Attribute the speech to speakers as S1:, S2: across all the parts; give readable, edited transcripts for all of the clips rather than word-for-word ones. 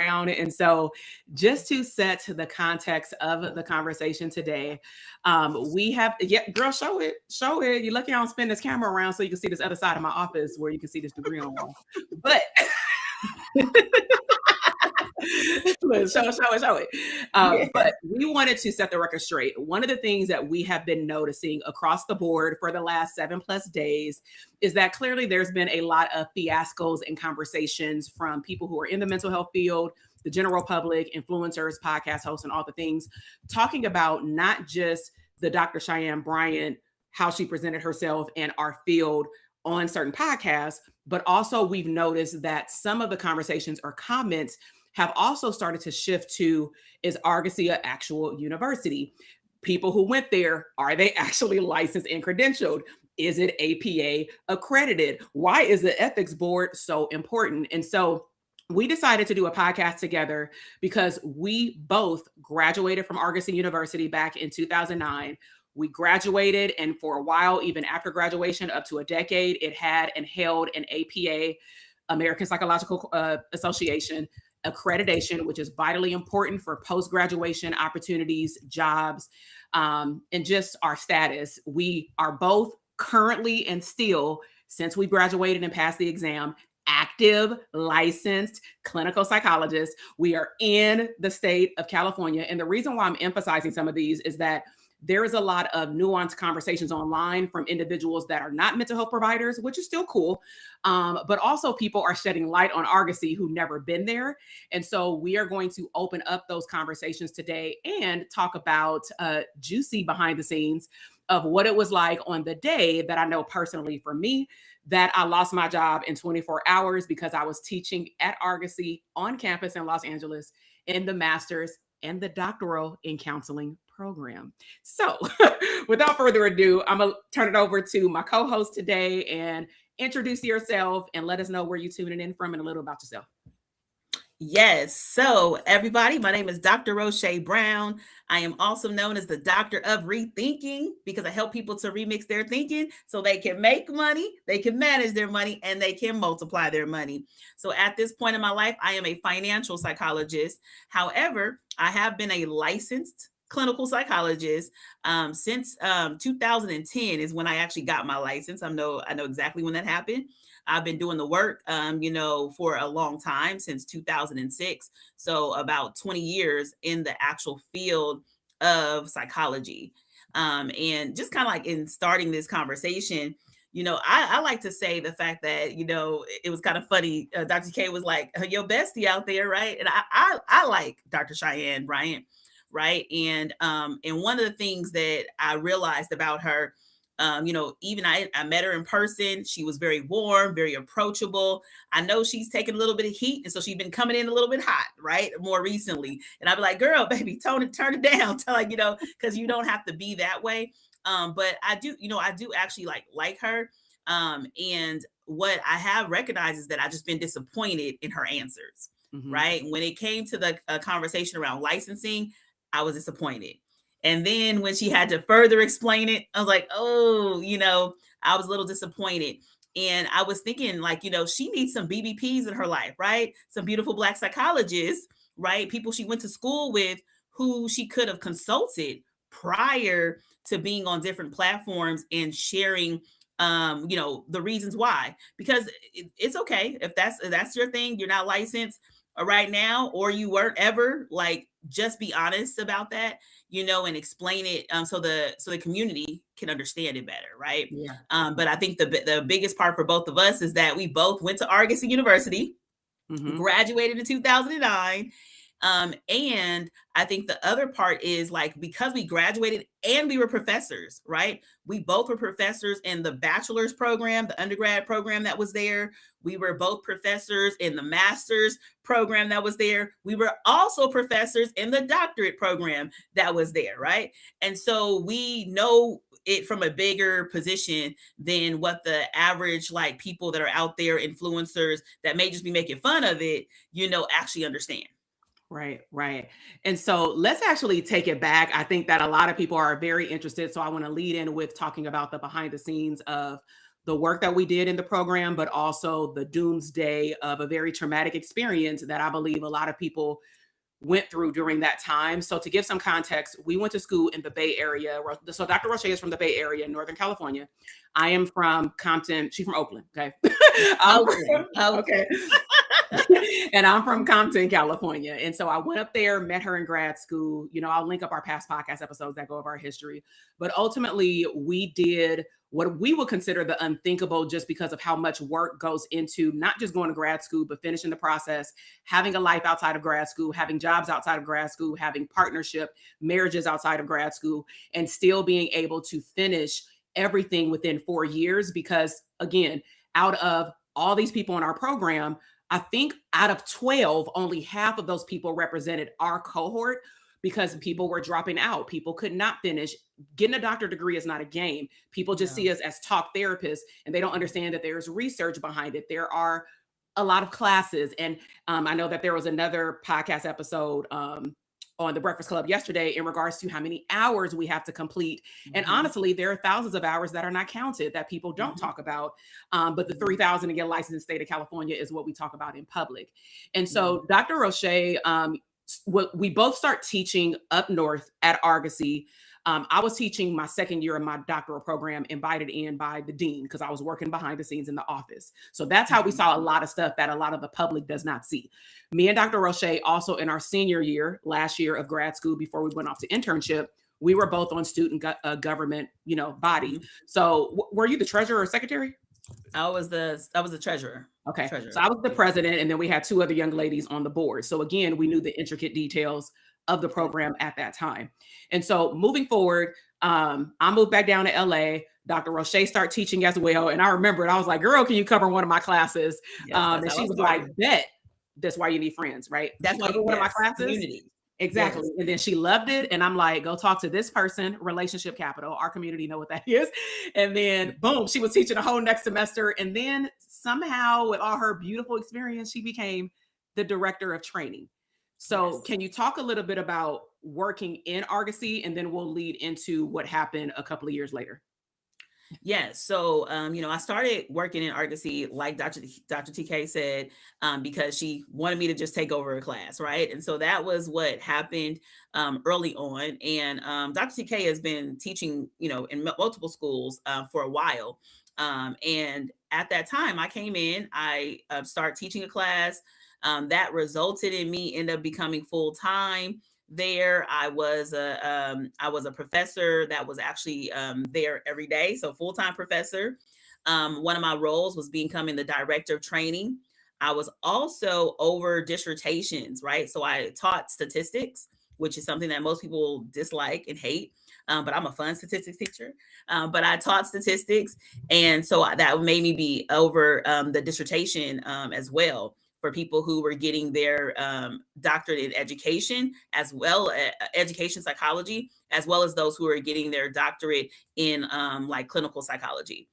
S1: background. And so just to set the context of the conversation today, we have, girl, show it. You're lucky I don't spin this camera around so you can see this other side of my office where you can see this degree on the wall. But show it. But we wanted to set the record straight. One of the things that we have been noticing across the board for the last 7+ days is that clearly there's been a lot of fiascos and conversations from people who are in the mental health field, the general public, influencers, podcast hosts, and all the things, talking about not just the Dr. Cheyenne Bryant, how she presented herself and our field on certain podcasts, but also we've noticed that some of the conversations or comments have also started to shift to, is Argosy an actual university? People who went there, are they actually licensed and credentialed? Is it APA accredited? Why is the ethics board so important? And so we decided to do a podcast together because we both graduated from Argosy University back in 2009. We graduated, and for a while, even after graduation, up to a decade, it had and held an APA, American Psychological Association, accreditation, which is vitally important for post-graduation opportunities, jobs, and just our status. We are both currently and still, since we graduated and passed the exam, active, licensed clinical psychologists. We are in the state of California. And the reason why I'm emphasizing some of these is that there is a lot of nuanced conversations online from individuals that are not mental health providers, which is still cool. But also people are shedding light on Argosy who've never been there. And so we are going to open up those conversations today and talk about juicy behind the scenes of what it was like on the day that I know personally for me, that I lost my job in 24 hours because I was teaching at Argosy on campus in Los Angeles in the master's and the doctoral in counseling program. So without further ado, I'm going to turn it over to my co-host today and introduce yourself and let us know where you're tuning in from and a little about yourself.
S2: Yes. So everybody, my name is Dr. Roche Brown. I am also known as the Doctor of Rethinking because I help people to remix their thinking so they can make money, they can manage their money, and they can multiply their money. So at this point in my life, I am a financial psychologist. However, I have been a licensed clinical psychologist since 2010 is when I actually got my license. I know exactly when that happened. I've been doing the work, for a long time, since 2006. So about 20 years in the actual field of psychology. And just kind of like in starting this conversation, I like to say the fact that, it was kind of funny. Dr. K was like, your bestie out there, right? And I like Dr. Cheyenne Bryant, right? And one of the things that I realized about her, even I met her in person. She was very warm, very approachable. I know she's taken a little bit of heat, and so she's been coming in a little bit hot, right? More recently. And I'd be like, girl, baby, turn it down. Because you don't have to be that way. But I do actually like her. And what I have recognized is that I've just been disappointed in her answers, right? When it came to the conversation around licensing, I was disappointed. And then when she had to further explain it, I was like, I was a little disappointed. And I was thinking she needs some BBPs in her life, right? Some beautiful Black psychologists, right? People she went to school with who she could have consulted prior to being on different platforms and sharing, the reasons why. Because it's okay if that's your thing, you're not licensed right now, or you weren't ever, just be honest about that, and explain it so the community can understand it better, right?
S1: Yeah.
S2: But I think the biggest part for both of us is that we both went to Argosy University, graduated in 2009. And I think the other part is because we graduated and we were professors, right? We both were professors in the bachelor's program, the undergrad program that was there. We were both professors in the master's program that was there. We were also professors in the doctorate program that was there, right? And so we know it from a bigger position than what the average people that are out there, influencers that may just be making fun of it, actually understand.
S1: Right. And so let's actually take it back. I think that a lot of people are very interested. So I want to lead in with talking about the behind the scenes of the work that we did in the program, but also the doomsday of a very traumatic experience that I believe a lot of people went through during that time. So to give some context, we went to school in the Bay Area. So Dr. Roche is from the Bay Area in Northern California. I am from Compton. She's from Oakland. Okay. Okay. And I'm from Compton, California. And so I went up there, met her in grad school. I'll link up our past podcast episodes that go over our history. But ultimately, we did what we would consider the unthinkable, just because of how much work goes into not just going to grad school, but finishing the process, having a life outside of grad school, having jobs outside of grad school, having partnership, marriages outside of grad school, and still being able to finish everything within 4 years. Because again, out of all these people in our program, I think out of 12, only half of those people represented our cohort, because people were dropping out. People could not finish. Getting a doctorate degree is not a game. People just see us as talk therapists, and they don't understand that there's research behind it. There are a lot of classes. And I know that there was another podcast episode on the Breakfast Club yesterday in regards to how many hours we have to complete. And honestly, there are thousands of hours that are not counted that people don't talk about. But the 3,000 to get licensed in the state of California is what we talk about in public. And so Dr. Roche, we both start teaching up north at Argosy. I was teaching my second year of my doctoral program, invited in by the dean, because I was working behind the scenes in the office. So that's how we saw a lot of stuff that a lot of the public does not see. Me and Dr. Roche, also in our senior year, last year of grad school, before we went off to internship, we were both on student government, body. So were you the treasurer or secretary?
S2: I was the treasurer.
S1: Okay. So I was the president, and then we had two other young ladies on the board. So again, we knew the intricate details of the program at that time. And so moving forward, I moved back down to LA. Dr. Roche started teaching as well. And I remember it. I was like, girl, can you cover one of my classes? And she was like, bet. That's why you need friends, right?
S2: That's why you
S1: one of my classes.
S2: Community.
S1: Exactly. Yes. And then she loved it. And I'm like, go talk to this person, relationship capital. Our community know what that is. And then boom, she was teaching a whole next semester. And then somehow with all her beautiful experience, she became the director of training. So can you talk a little bit about working in Argosy, and then we'll lead into what happened a couple of years later?
S2: Yes. So, I started working in Argosy, like Dr. TK said, because she wanted me to just take over a class. Right. And so that was what happened early on. And Dr. TK has been teaching, in multiple schools for a while. And at that time I came in, I started teaching a class that resulted in me end up becoming full-time. There, I was a professor that was actually there every day, so full-time professor. One of my roles was becoming the director of training. I was also over dissertations, right? So I taught statistics, which is something that most people dislike and hate, but I'm a fun statistics teacher. But I taught statistics, and so that made me be over the dissertation as well, for people who were getting their doctorate in education, as well as education psychology, as well as those who are getting their doctorate in like clinical psychology.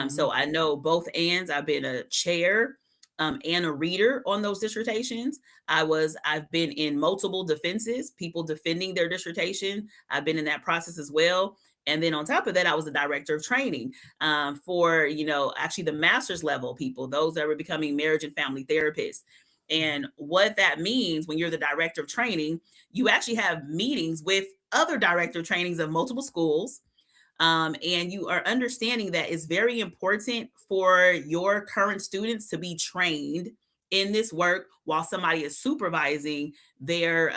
S2: So I know both ends. I've been a chair and a reader on those dissertations. I've been in multiple defenses, people defending their dissertation. I've been in that process as well. And then on top of that, I was the director of training for, actually the master's level people, those that were becoming marriage and family therapists. And what that means when you're the director of training, you actually have meetings with other director of trainings of multiple schools. And you are understanding that it's very important for your current students to be trained in this work while somebody is supervising their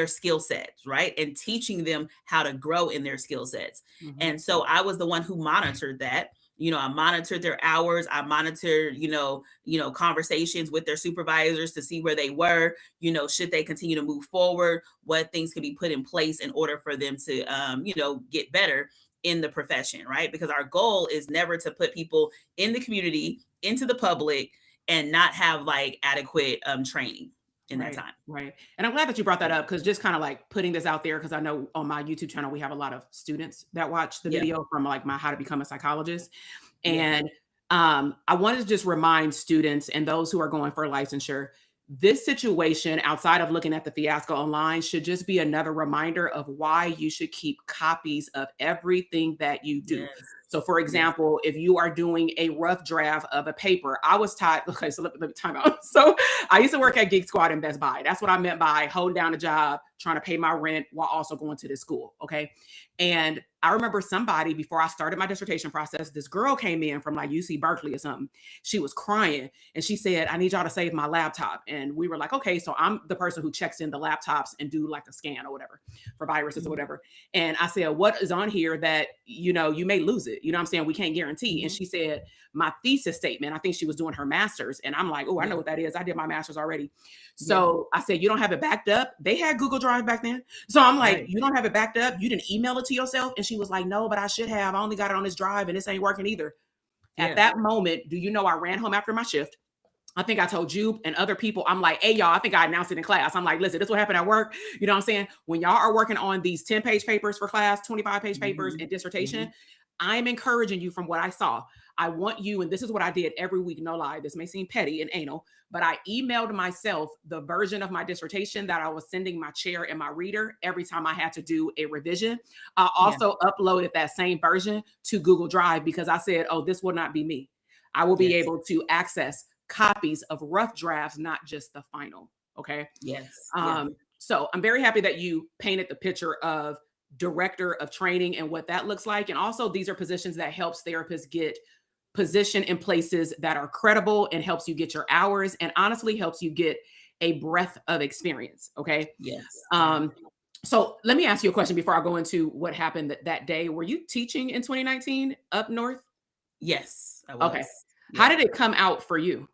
S2: skill sets, right? And teaching them how to grow in their skill sets. And so I was the one who monitored that. I monitored their hours. I monitored, conversations with their supervisors to see where they were, should they continue to move forward, what things could be put in place in order for them to, get better in the profession, right? Because our goal is never to put people in the community, into the public, and not have like adequate training in that time.
S1: Right. And I'm glad that you brought that up, because just kind of like putting this out there, because I know on my YouTube channel, we have a lot of students that watch the video from like my How to Become a Psychologist. And I wanted to just remind students and those who are going for licensure, this situation, outside of looking at the fiasco online, should just be another reminder of why you should keep copies of everything that you do. So for example, if you are doing a rough draft of a paper, I was taught, okay, so let me time out. So I used to work at Geek Squad and Best Buy. That's what I meant by holding down a job, trying to pay my rent while also going to this school. Okay. And I remember somebody, before I started my dissertation process, this girl came in from like UC Berkeley or something. She was crying and she said, I need y'all to save my laptop. And we were like, okay, so I'm the person who checks in the laptops and do like a scan or whatever for viruses or whatever. And I said, what is on here that, you know, you may lose it? You know what I'm saying? We can't guarantee. And she said, my thesis statement. I think she was doing her master's. And I'm like, oh, I know what that is. I did my master's already. So I said, you don't have it backed up? They had Google Drive back then. So I'm like, you don't have it backed up? You didn't email it to yourself? And she was like, no, but I should have. I only got it on this drive and this ain't working either. At that moment, do you know, I ran home after my shift. I think I told you and other people, I'm like, hey, y'all, I think I announced it in class. I'm like, listen, this is what happened at work. You know what I'm saying? When y'all are working on these 10-page papers for class, 25-page papers and dissertation, I'm encouraging you from what I saw. I want you, and this is what I did every week, no lie, this may seem petty and anal, but I emailed myself the version of my dissertation that I was sending my chair and my reader every time I had to do a revision. I also uploaded that same version to Google Drive because I said, oh, this will not be me. I will be able to access copies of rough drafts, not just the final. Okay. So I'm very happy that you painted the picture of director of training and what that looks like. And also these are positions that helps therapists get positioned in places that are credible and helps you get your hours and honestly helps you get a breadth of experience. Okay. So let me ask you a question before I go into what happened that day. Were you teaching in 2019 up north?
S2: Yes, I was.
S1: Okay. How did it come out for you?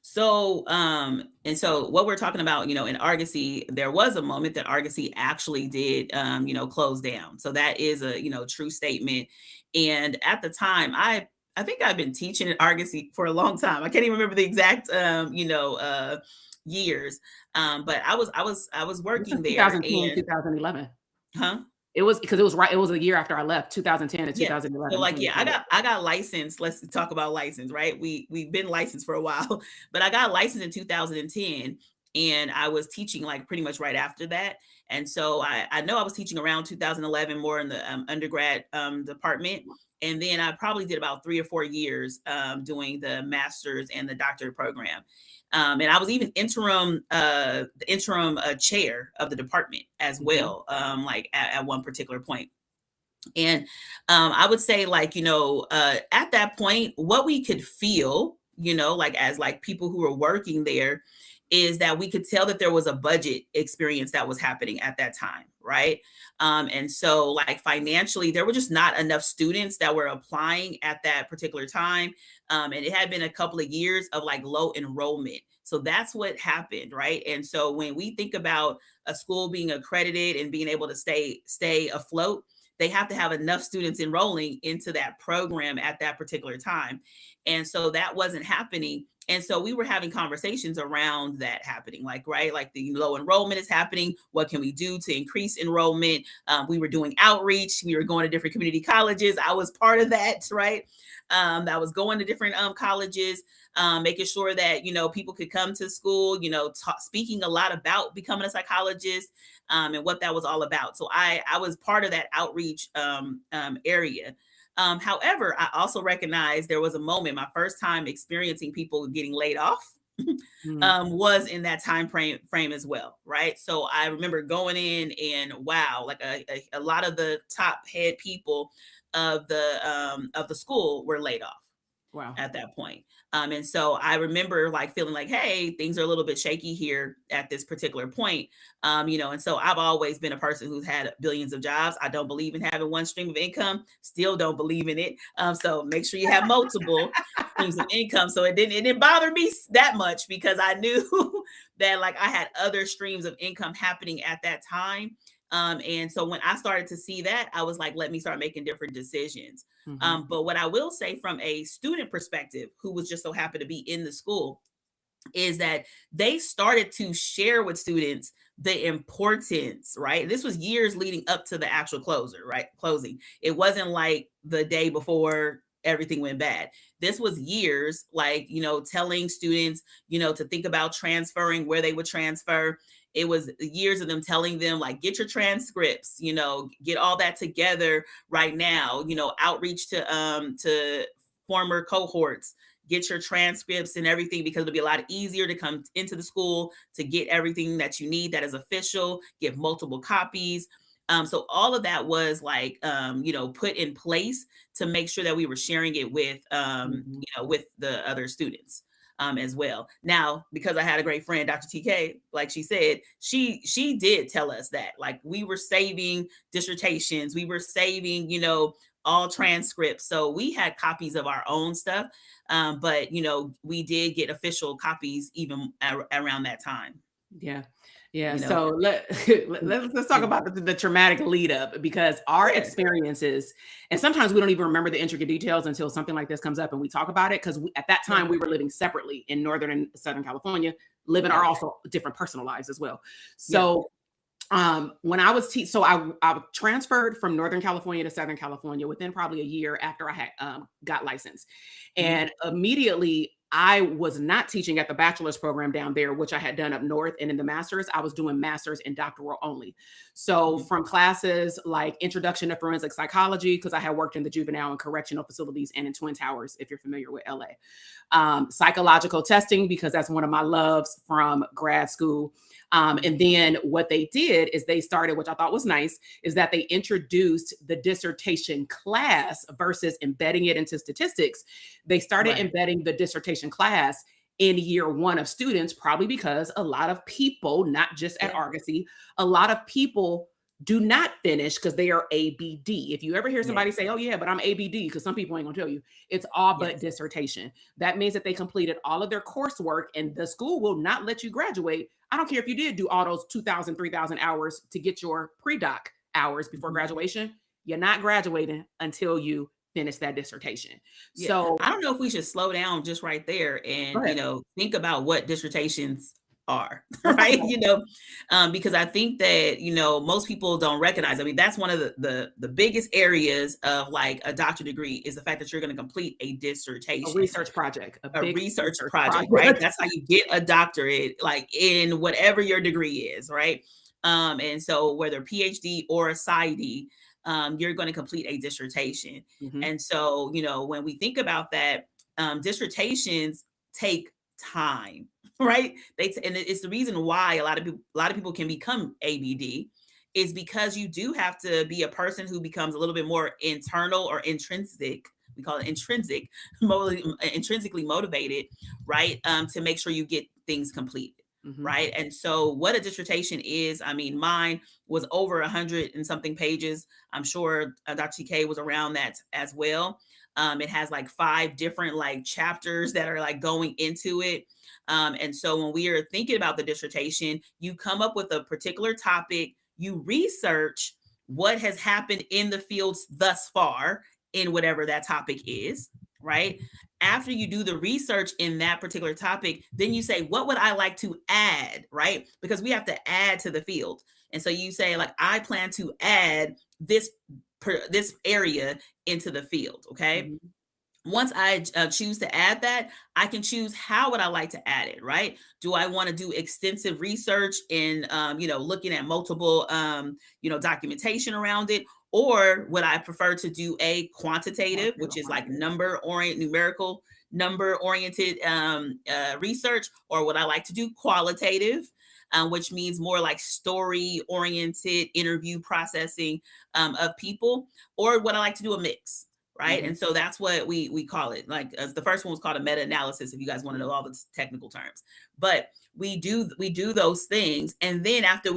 S2: So, and so what we're talking about, you know, in Argosy, there was a moment that Argosy actually did, you know, close down. So that is a, you know, true statement. And at the time, I think I've been teaching at Argosy for a long time. I can't even remember the exact, you know, years. But I was working there.
S1: 2010, 2011.
S2: Huh?
S1: It was because it was right. It was a year after I left, 2010 to 2011.
S2: So like, I got licensed. Let's talk about license, right? We've been licensed for a while, but I got licensed in 2010 and I was teaching like pretty much right after that. And so I know I was teaching around 2011 more in the undergrad department. And then I probably did about 3 or 4 years doing the master's and the doctorate program. And I was even interim chair of the department as well, like at one particular point. And I would say like, you know, at that point, what we could feel, you know, like as like people who were working there is that we could tell that there was a budget experience that was happening at that time. Right. And so like financially, there were just not enough students that were applying at that particular time. And it had been a couple of years of like low enrollment. So that's what happened. Right. And so when we think about a school being accredited and being able to stay afloat, they have to have enough students enrolling into that program at that particular time. And so that wasn't happening. And so we were having conversations around that happening, like, right, like the low enrollment is happening. What can we do to increase enrollment? We were doing outreach. We were going to different community colleges. I was part of that, right? I was going to different colleges, making sure that, you know, people could come to school, you know, speaking a lot about becoming a psychologist and what that was all about. So I was part of that outreach area. However, I also recognize there was a moment, my first time experiencing people getting laid off was in that time frame as well, right? So I remember going in and wow, like a lot of the top head people of the school were laid off. Wow. At that point. And so I remember like feeling like, hey, things are a little bit shaky here at this particular point. You know, and so I've always been a person who's had billions of jobs. I don't believe in having one stream of income, still don't believe in it. So make sure you have multiple streams of income. So it didn't bother me that much because I knew that like I had other streams of income happening at that time. And so when I started to see that, I was like, let me start making different decisions. But what I will say from a student perspective, who was just so happy to be in the school, is that they started to share with students the importance, right? This was years leading up to the actual closing. It wasn't like the day before everything went bad. This was years, like, you know, telling students, you know, to think about transferring, where they would transfer. it was years of them telling them like, get your transcripts, you know, get all that together right now, you know, outreach to former cohorts, get your transcripts and everything, because it'll be a lot easier to come into the school to get everything that you need that is official, get multiple copies. So all of that was like, you know, put in place to make sure that we were sharing it with, you know, with the other students as well. Now, because I had a great friend, Dr. TK, like she said, she did tell us that, like, we were saving dissertations, we were saving, you know, all transcripts. So we had copies of our own stuff. But, you know, we did get official copies even around that time.
S1: Yeah. Yeah.
S2: You know?
S1: So let's talk about the traumatic lead up, because our experiences, and sometimes we don't even remember the intricate details until something like this comes up and we talk about it. Because at that time we were living separately in Northern and Southern California, living our also different personal lives as well. So when I was so I transferred from Northern California to Southern California within probably a year after I had got licensed. And immediately I was not teaching at the bachelor's program down there, which I had done up north, and in the master's, I was doing master's and doctoral only. So from classes like Introduction to Forensic Psychology, because I had worked in the juvenile and correctional facilities and in Twin Towers, if you're familiar with LA. Psychological testing, because that's one of my loves from grad school. And then what they did is they started, which I thought was nice, is that they introduced the dissertation class versus embedding it into statistics. They started embedding the dissertation class in year one of students, probably because a lot of people, not just at Argosy, a lot of people do not finish because they are ABD. If you ever hear somebody say, oh yeah, but I'm ABD, because some people ain't gonna tell you, it's all but dissertation. That means that they completed all of their coursework and the school will not let you graduate. I don't care if you did do all those 2,000, 3,000 hours to get your pre-doc hours before graduation. You're not graduating until you finish that dissertation. So
S2: I don't know if we should slow down just right there and, you know, think about what dissertations are, right? You know, because I think that, you know, most people don't recognize, I mean, that's one of the biggest areas of like a doctorate degree is the fact that you're going to complete a dissertation,
S1: a research project,
S2: a research project, right? That's how you get a doctorate, like in whatever your degree is, right? And so whether PhD or a PsyD, you're going to complete a dissertation. And so, you know, when we think about that, dissertations take time, right? And it's the reason why a lot of people can become ABD, is because you do have to be a person who becomes a little bit more internal or intrinsic. We call it intrinsically motivated, right? To make sure you get things completed. Right. And so what a dissertation is, I mean, mine was over 100 and something pages. I'm sure Dr. TK was around that as well. It has like 5 different like chapters that are like going into it. And so when we are thinking about the dissertation, you come up with a particular topic, you research what has happened in the fields thus far in whatever that topic is, right? After you do the research in that particular topic, then you say, what would I like to add, right? Because we have to add to the field. And so you say, like, I plan to add this area into the field, okay? Once I choose to add that, I can choose how would I like to add it, right? Do I want to do extensive research in, you know, looking at multiple, you know, documentation around it? Or would I prefer to do a quantitative, which is like numerical number-oriented research? Or would I like to do qualitative, which means more like story-oriented interview processing of people? Or would I like to do a mix? Right. And so that's what we call it. Like the first one was called a meta-analysis, if you guys want to know all the technical terms. But we do those things. And then after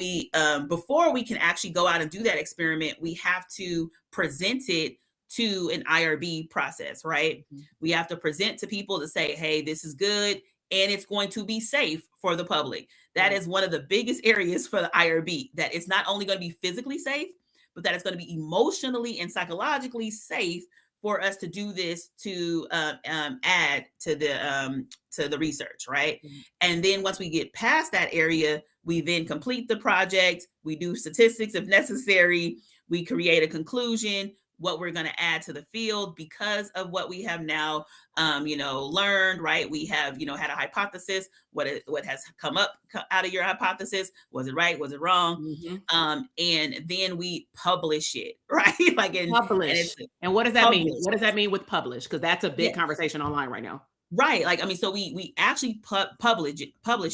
S2: before we can actually go out and do that experiment, we have to present it to an IRB process, right? We have to present to people to say, hey, this is good. And it's going to be safe for the public. That is one of the biggest areas for the IRB, that it's not only going to be physically safe, but that it's going to be emotionally and psychologically safe for us to do this, to add to the research, right? And then once we get past that area, we then complete the project. We do statistics if necessary. We create a conclusion. what we're going to add to the field because of what we have now, learned, right? We have, had a hypothesis, what has come up out of your hypothesis. Was it right? Was it wrong?
S1: Mm-hmm.
S2: And then we publish it, right?
S1: Publish. And what does that mean? What does that
S2: mean?
S1: mean with publish? Because that's a big conversation online right now.
S2: Right. So we actually publish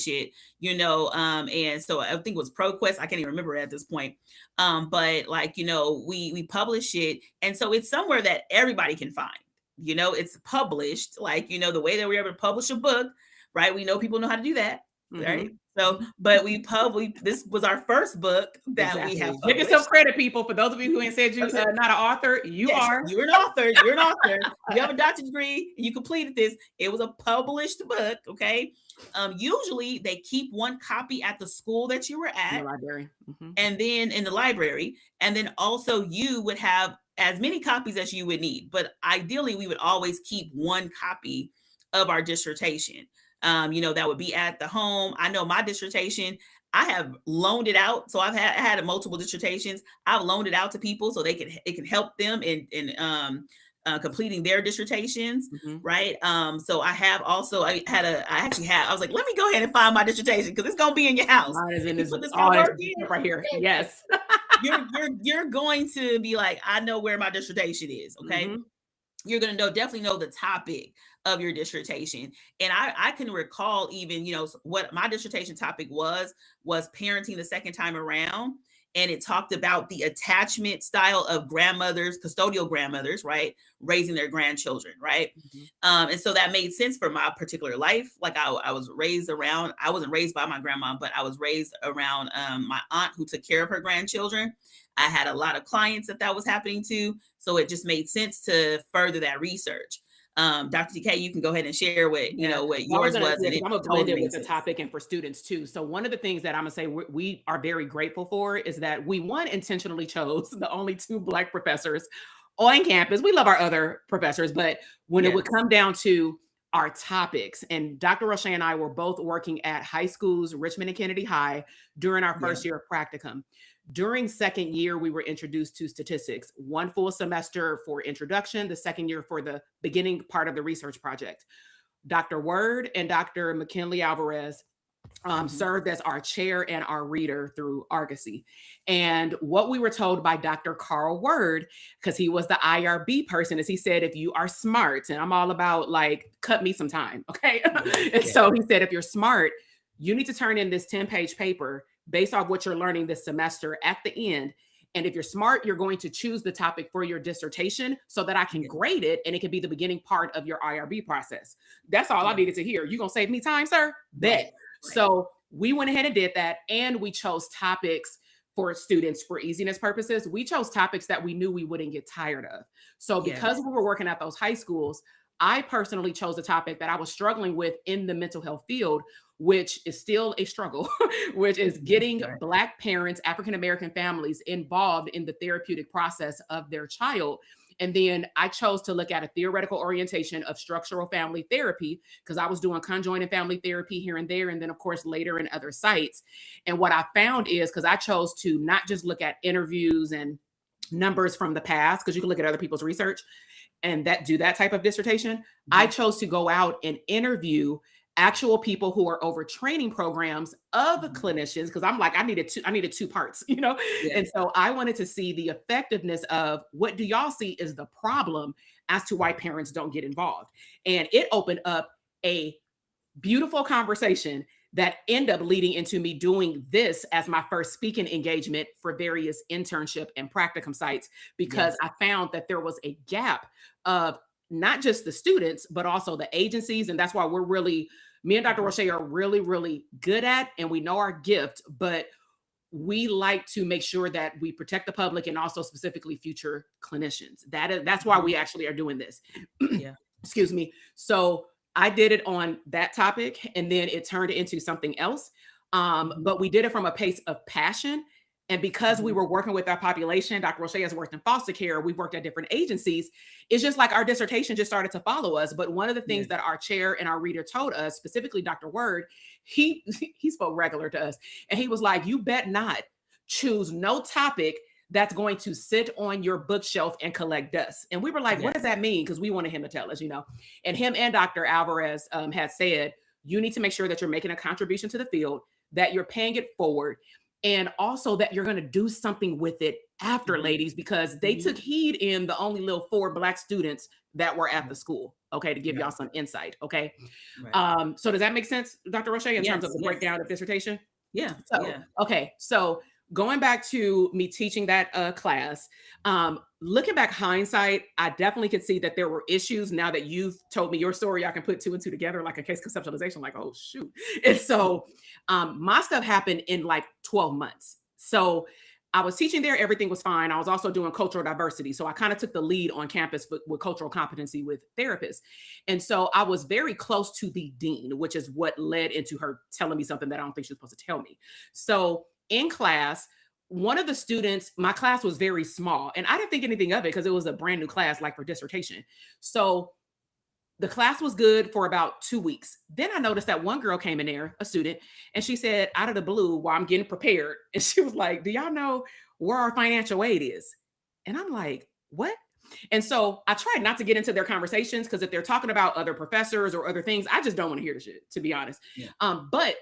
S2: it, and so I think it was ProQuest. I can't even remember at this point. But we publish it. And so it's somewhere that everybody can find, it's published, the way that we're able to publish a book, right? We know people know how to do that. Mm-hmm. Right. So, but this was our first book that we have published.
S1: Give yourself credit, people. For those of you who ain't said you're not an author, you are.
S2: You're an author. You're an author. You have a doctorate degree. You completed this. It was a published book. Okay. Usually they keep one copy at the school that you were at.
S1: In the library. Mm-hmm.
S2: And then in the library. And then also you would have as many copies as you would need. But ideally, we would always keep one copy of our dissertation. That would be at the home. I know my dissertation, I have loaned it out. So I had multiple dissertations. I've loaned it out to people so it can help them in completing their dissertations. Mm-hmm. Right. So I have also, I was like, let me go ahead and find my dissertation because it's going to be in your house.
S1: Mine is in this right here. Yes.
S2: You're going to be like, I know where my dissertation is. Okay. Mm-hmm. You're going to definitely know the topic of your dissertation. And I can recall even, what my dissertation topic was parenting the second time around. And it talked about the attachment style of custodial grandmothers, right? Raising their grandchildren, right? Mm-hmm. And so that made sense for my particular life. Like I was raised around, I wasn't raised by my grandma, but I was raised around my aunt who took care of her grandchildren. I had a lot of clients that was happening to. So it just made sense to further that research. Dr. DK, you can go ahead and share what yours was. And
S1: I'm going to blend it with the topic and for students too. So one of the things that I'm going to say we are very grateful for is that we intentionally chose the only 2 Black professors on campus. We love our other professors, but when it would come down to our topics, and Dr. Roche and I were both working at high schools, Richmond and Kennedy High, during our first year of practicum. During second year, we were introduced to statistics, 1 full semester for introduction, the second year for the beginning part of the research project. Dr. Word and Dr. McKinley Alvarez served as our chair and our reader through Argosy. And what we were told by Dr. Carl Word, because he was the IRB person, is he said, if you are smart, and I'm all about cut me some time, okay? And so he said, if you're smart, you need to turn in this 10-page paper based off what you're learning this semester at the end. And if you're smart, you're going to choose the topic for your dissertation so that I can grade it and it can be the beginning part of your IRB process. That's all I needed to hear. You gonna save me time, sir? Bet. Right. So we went ahead and did that. And we chose topics for students for easiness purposes. We chose topics that we knew we wouldn't get tired of. So because we were working at those high schools, I personally chose a topic that I was struggling with in the mental health field, which is still a struggle, which is getting Black parents, African-American families involved in the therapeutic process of their child. And then I chose to look at a theoretical orientation of structural family therapy because I was doing conjoint and family therapy here and there. And then, of course, later in other sites. And what I found is, because I chose to not just look at interviews and numbers from the past, because you can look at other people's research and do that type of dissertation. Mm-hmm. I chose to go out and interview actual people who are over training programs of clinicians, because I'm like, I needed 2 parts, And so I wanted to see the effectiveness of what do y'all see is the problem as to why parents don't get involved. And it opened up a beautiful conversation that ended up leading into me doing this as my first speaking engagement for various internship and practicum sites, because I found that there was a gap of not just the students, but also the agencies. And that's why me and Dr. Roche are really, really good at, and we know our gift, but we like to make sure that we protect the public and also specifically future clinicians. That's why we actually are doing this. Excuse me. So I did it on that topic, and then it turned into something else. But we did it from a place of passion. And because we were working with our population, Dr. Roche has worked in foster care, we've worked at different agencies. It's just like our dissertation just started to follow us. But one of the things that our chair and our reader told us, specifically Dr. Word, he spoke regular to us. And he was like, you bet not choose no topic that's going to sit on your bookshelf and collect dust. And we were like, what does that mean? Because we wanted him to tell us, and him and Dr. Alvarez had said, you need to make sure that you're making a contribution to the field, that you're paying it forward, and also that you're going to do something with it after, ladies, because they took heed in the only little 4 Black students that were at the school. Okay. To give y'all some insight. Okay. Right. So does that make sense, Dr. Roche, in terms of the breakdown of dissertation?
S2: Yeah.
S1: Okay. So going back to me teaching that class, looking back hindsight, I definitely could see that there were issues. Now that you've told me your story, I can put 2 and 2 together, like a case conceptualization, like, oh shoot. And so my stuff happened in like 12 months. So I was teaching there, everything was fine. I was also doing cultural diversity. So I kind of took the lead on campus with cultural competency with therapists. And so I was very close to the dean, which is what led into her telling me something that I don't think she was supposed to tell me. So in class, one of the students, my class was very small, and I didn't think anything of it because it was a brand new class, like for dissertation. So the class was good for about 2 weeks. Then I noticed that one girl came in there, a student, and she said, out of the blue, while I'm getting prepared, and she was like, do y'all know where our financial aid is? And I'm like, what? And so I tried not to get into their conversations, because if they're talking about other professors or other things, I just don't want to hear the shit, to be honest. But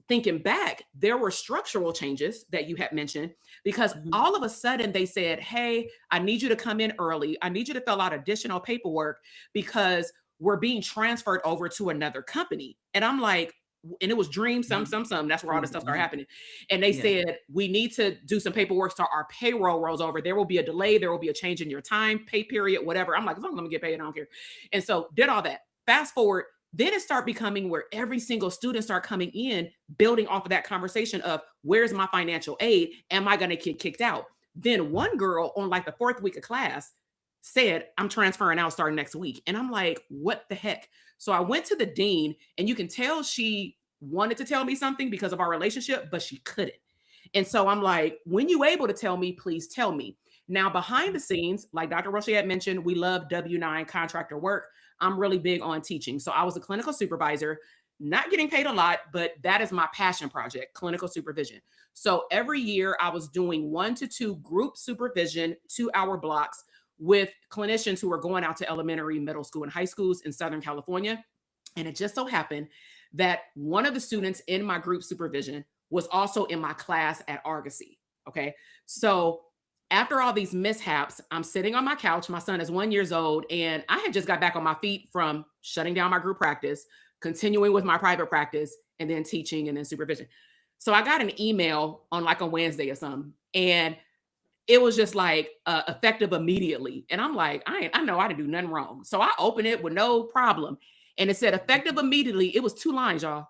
S1: thinking back, there were structural changes that you had mentioned, because all of a sudden they said, hey, I need you to come in early. I need you to fill out additional paperwork because we're being transferred over to another company. And I'm like, and it was dream, some. That's where all this stuff started happening. And they said, we need to do some paperwork so our payroll rolls over. There will be a delay. There will be a change in your time, pay period, whatever. I'm like, as long as I'm gonna get paid, I don't care. And so did all that. Fast forward, then it started becoming where every single student started coming in, building off of that conversation of, where's my financial aid? Am I gonna get kicked out? Then one girl on like the 4th week of class said, I'm transferring out starting next week. And I'm like, what the heck? So I went to the dean, and you can tell she wanted to tell me something because of our relationship, but she couldn't. And so I'm like, when you able to tell me, please tell me. Now, behind the scenes, like Dr. Roche had mentioned, we love W-9 contractor work. I'm really big on teaching. So I was a clinical supervisor, not getting paid a lot, but that is my passion project, clinical supervision. So every year I was doing 1 to 2 group supervision, 2-hour blocks with clinicians who were going out to elementary, middle school, and high schools in Southern California. And it just so happened that one of the students in my group supervision was also in my class at Argosy. Okay. So after all these mishaps, I'm sitting on my couch. My son is 1 year old, and I had just got back on my feet from shutting down my group practice, continuing with my private practice, and then teaching and then supervision. So I got an email on like a Wednesday or something, and it was just like effective immediately. And I'm like, I know I didn't do nothing wrong. So I opened it with no problem. And it said effective immediately. It was 2 lines, y'all.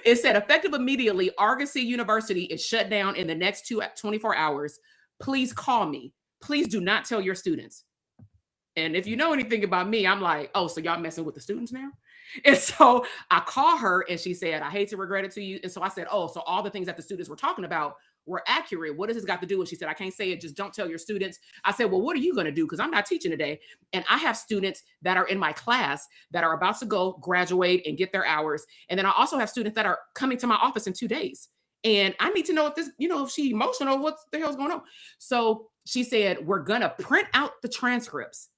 S1: It said effective immediately. Argosy University is shut down in the next 24 hours. Please call me. Please do not tell your students. And if you know anything about me, I'm like, oh, so y'all messing with the students now? And so I call her, and she said, I hate to regret it to you. And so I said, oh, so all the things that the students were talking about were accurate. What does this got to do? And she said, I can't say it. Just don't tell your students. I said, well, what are you going to do? Because I'm not teaching today. And I have students that are in my class that are about to go graduate and get their hours. And then I also have students that are coming to my office in 2 days. And I need to know if this, if she's emotional, what the hell's going on? So she said, we're going to print out the transcripts,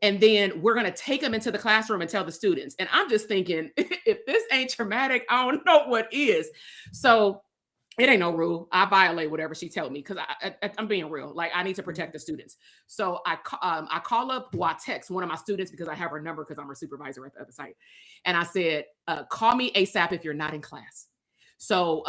S1: and then we're going to take them into the classroom and tell the students. And I'm just thinking, if this ain't traumatic, I don't know what is. So it ain't no rule. I violate whatever she tell me, because I'm being real. Like, I need to protect the students. So I call up, I text one of my students, because I have her number because I'm her supervisor at the other site. And I said, call me ASAP if you're not in class. So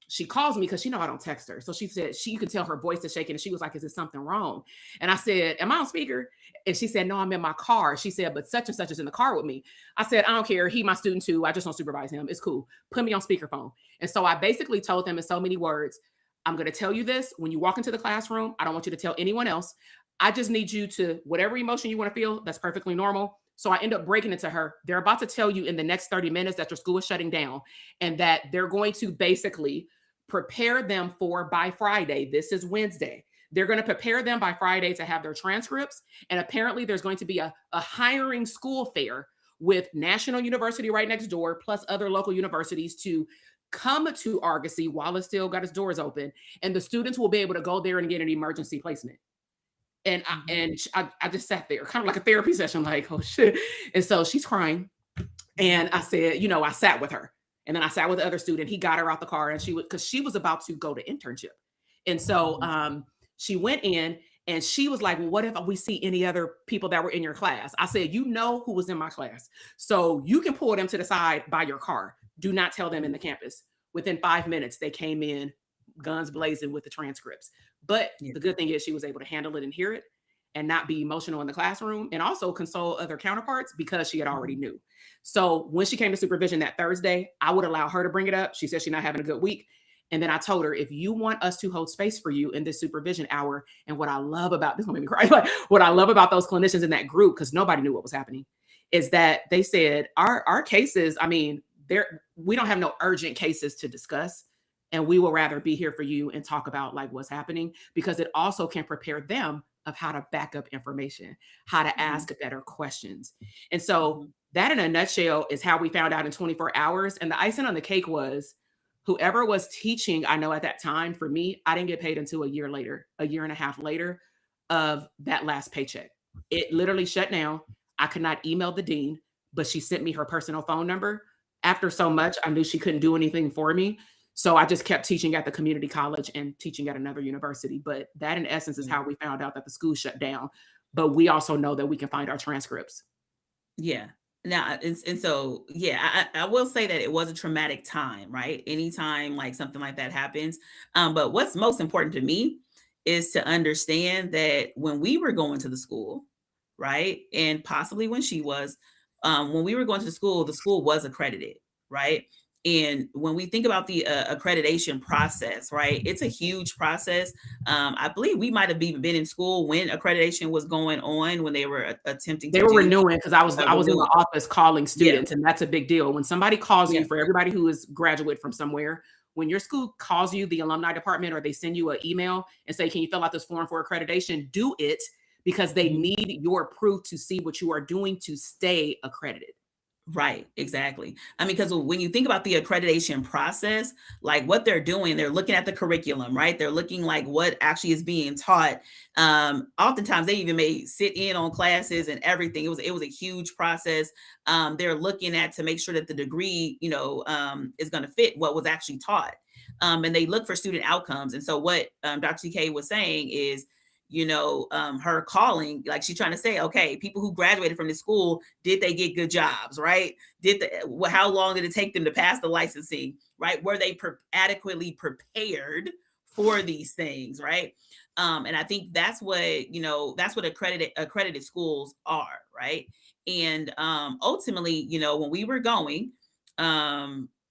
S1: she calls me because she know I don't text her. So she said, you can tell her voice is shaking. And she was like, is there something wrong? And I said, am I on speaker? And she said, no, I'm in my car. She said, but such and such is in the car with me. I said, I don't care. He my student too. I just don't supervise him. It's cool. Put me on speakerphone. And so I basically told them in so many words, I'm going to tell you this. When you walk into the classroom, I don't want you to tell anyone else. I just need you to, whatever emotion you want to feel, that's perfectly normal. So I end up breaking it to her. They're about to tell you in the next 30 minutes that your school is shutting down, and that they're going to basically prepare them for by Friday. This is Wednesday. They're going to prepare them by Friday to have their transcripts. And apparently there's going to be a hiring school fair with National University right next door, plus other local universities, to come to Argosy while it's still got its doors open, and the students will be able to go there and get an emergency placement. And I just sat there, kind of like a therapy session, like, oh shit. And so she's crying. And I said, I sat with her. And then I sat with the other student. He got her out the car, and because she was about to go to internship. And so she went in, and she was like, well, what if we see any other people that were in your class? I said, who was in my class. So you can pull them to the side by your car. Do not tell them in the campus. Within 5 minutes, they came in, guns blazing, with the transcripts. But the good thing is she was able to handle it and hear it and not be emotional in the classroom, and also console other counterparts because she had already knew. So when she came to supervision that Thursday, I would allow her to bring it up. She said she's not having a good week. And then I told her, if you want us to hold space for you in this supervision hour, and what I love about this, gonna make me cry, like, what I love about those clinicians in that group, because nobody knew what was happening, is that they said our cases, I mean, we don't have no urgent cases to discuss, and we will rather be here for you and talk about like what's happening, because it also can prepare them of how to back up information, how to ask better questions. And so that, in a nutshell, is how we found out in 24 hours. And the icing on the cake was, whoever was teaching, I know at that time, for me, I didn't get paid until a year and a half later of that last paycheck. It literally shut down. I could not email the dean, but she sent me her personal phone number. After so much, I knew she couldn't do anything for me. So I just kept teaching at the community college and teaching at another university. But that, in essence, is how we found out that the school shut down. But we also know that we can find our transcripts.
S2: Yeah. Now, and so, yeah, I will say that it was a traumatic time, right? Anytime like something like that happens. But what's most important to me is to understand that when we were going to the school, right, and possibly when she was, when we were going to the school was accredited, right? And when we think about the accreditation process, right, it's a huge process. I believe we might have even been in school when accreditation was going on, when they were attempting
S1: to renewing, because I was in the office calling students, and that's a big deal. When somebody calls you, for everybody who is graduate from somewhere, when your school calls you, the alumni department, or they send you an email and say, can you fill out this form for accreditation? Do it, because they need your proof to see what you are doing to stay accredited.
S2: Right, exactly. I mean, because when you think about the accreditation process, like what they're doing, they're looking at the curriculum, right? They're looking like what actually is being taught. Oftentimes they even may sit in on classes and everything. It was a huge process. They're looking at to make sure that the degree, is going to fit what was actually taught. And they look for student outcomes. And so what Dr. TK was saying is, her calling, like she's trying to say, okay, people who graduated from this school, did they get good jobs, right? How long did it take them to pass the licensing, right? Were they adequately prepared for these things, right? And I think that's what accredited schools are, right? And ultimately, when we were going,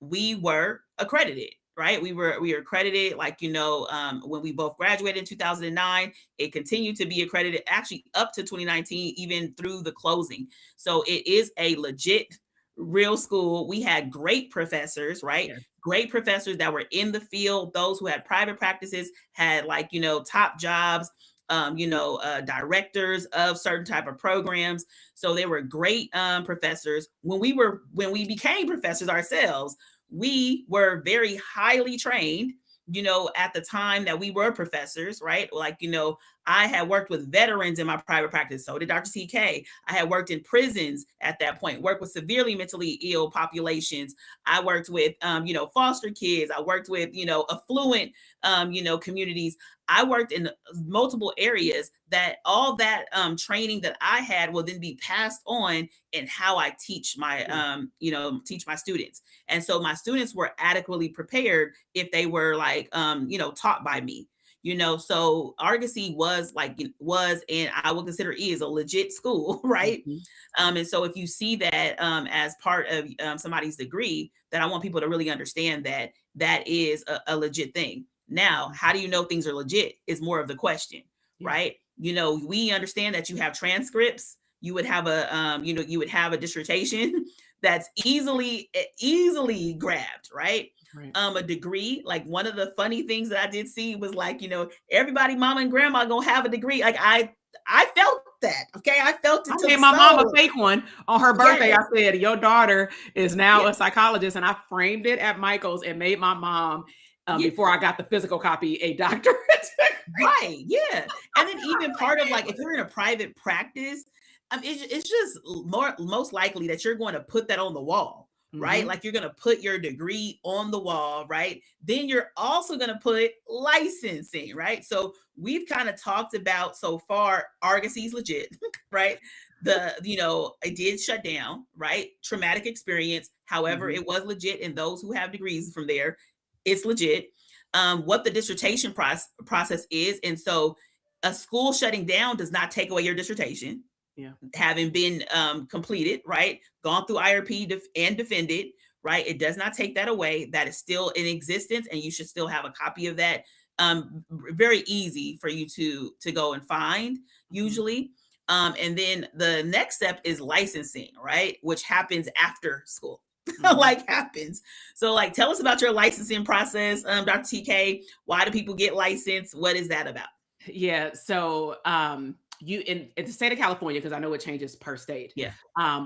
S2: we were accredited. Right. We were accredited, when we both graduated in 2009, it continued to be accredited actually up to 2019, even through the closing. So it is a legit, real school. We had great professors, right? Yeah. Great professors that were in the field. Those who had private practices had top jobs, directors of certain type of programs. So they were great professors. When we became professors ourselves, we were very highly trained, at the time that we were professors, right? I had worked with veterans in my private practice. So did Dr. TK. I had worked in prisons at that point, worked with severely mentally ill populations. I worked with, foster kids. I worked with, affluent, communities. I worked in multiple areas that all that training that I had will then be passed on in how I teach my, teach my students. And so my students were adequately prepared if they were taught by me. So Argosy was and I would consider is a legit school, right? Mm-hmm. And so if you see that as part of somebody's degree, then I want people to really understand that that is a legit thing. Now, how do you know things are legit is more of the question, right? We understand that you have transcripts. You would have a dissertation that's easily grabbed, right? Right. A degree, like one of the funny things that I did see was everybody, mama and grandma gonna have a degree. I felt that. Okay. I felt it.
S1: I
S2: to
S1: gave
S2: the
S1: my mom a
S2: soul.
S1: fake one on her birthday.
S2: Yes.
S1: I said, your daughter is now
S2: Yes.
S1: a psychologist. And I framed it at Michael's and made my mom,
S2: Yeah.
S1: before I got the physical copy, a doctorate.
S2: Right. Yeah. And then even part of like, if you're in a private practice, it's just most likely that you're going to put that on the wall, right?
S1: Mhm.
S2: Like you're going to put your degree on the wall, right? Then you're also going to put licensing, right? So we've kind of talked about so far, Argosy's legit, right? It did shut down, right? Traumatic experience. However, it was legit. And those who have degrees from there, it's legit. What the dissertation process is. And so a school shutting down does not take away your dissertation.
S1: Yeah.
S2: Having been completed, right? Gone through IRP and defended, right? It does not take that away. That is still in existence, and you should still have a copy of that. Very easy for you to go and find, usually. And then the next step is licensing, right? Which happens after school. Happens. So tell us about your licensing process, Dr. TK. Why do people get licensed? What is that about?
S1: Yeah. So you in the state of California, because I know it changes per state.
S2: Yeah.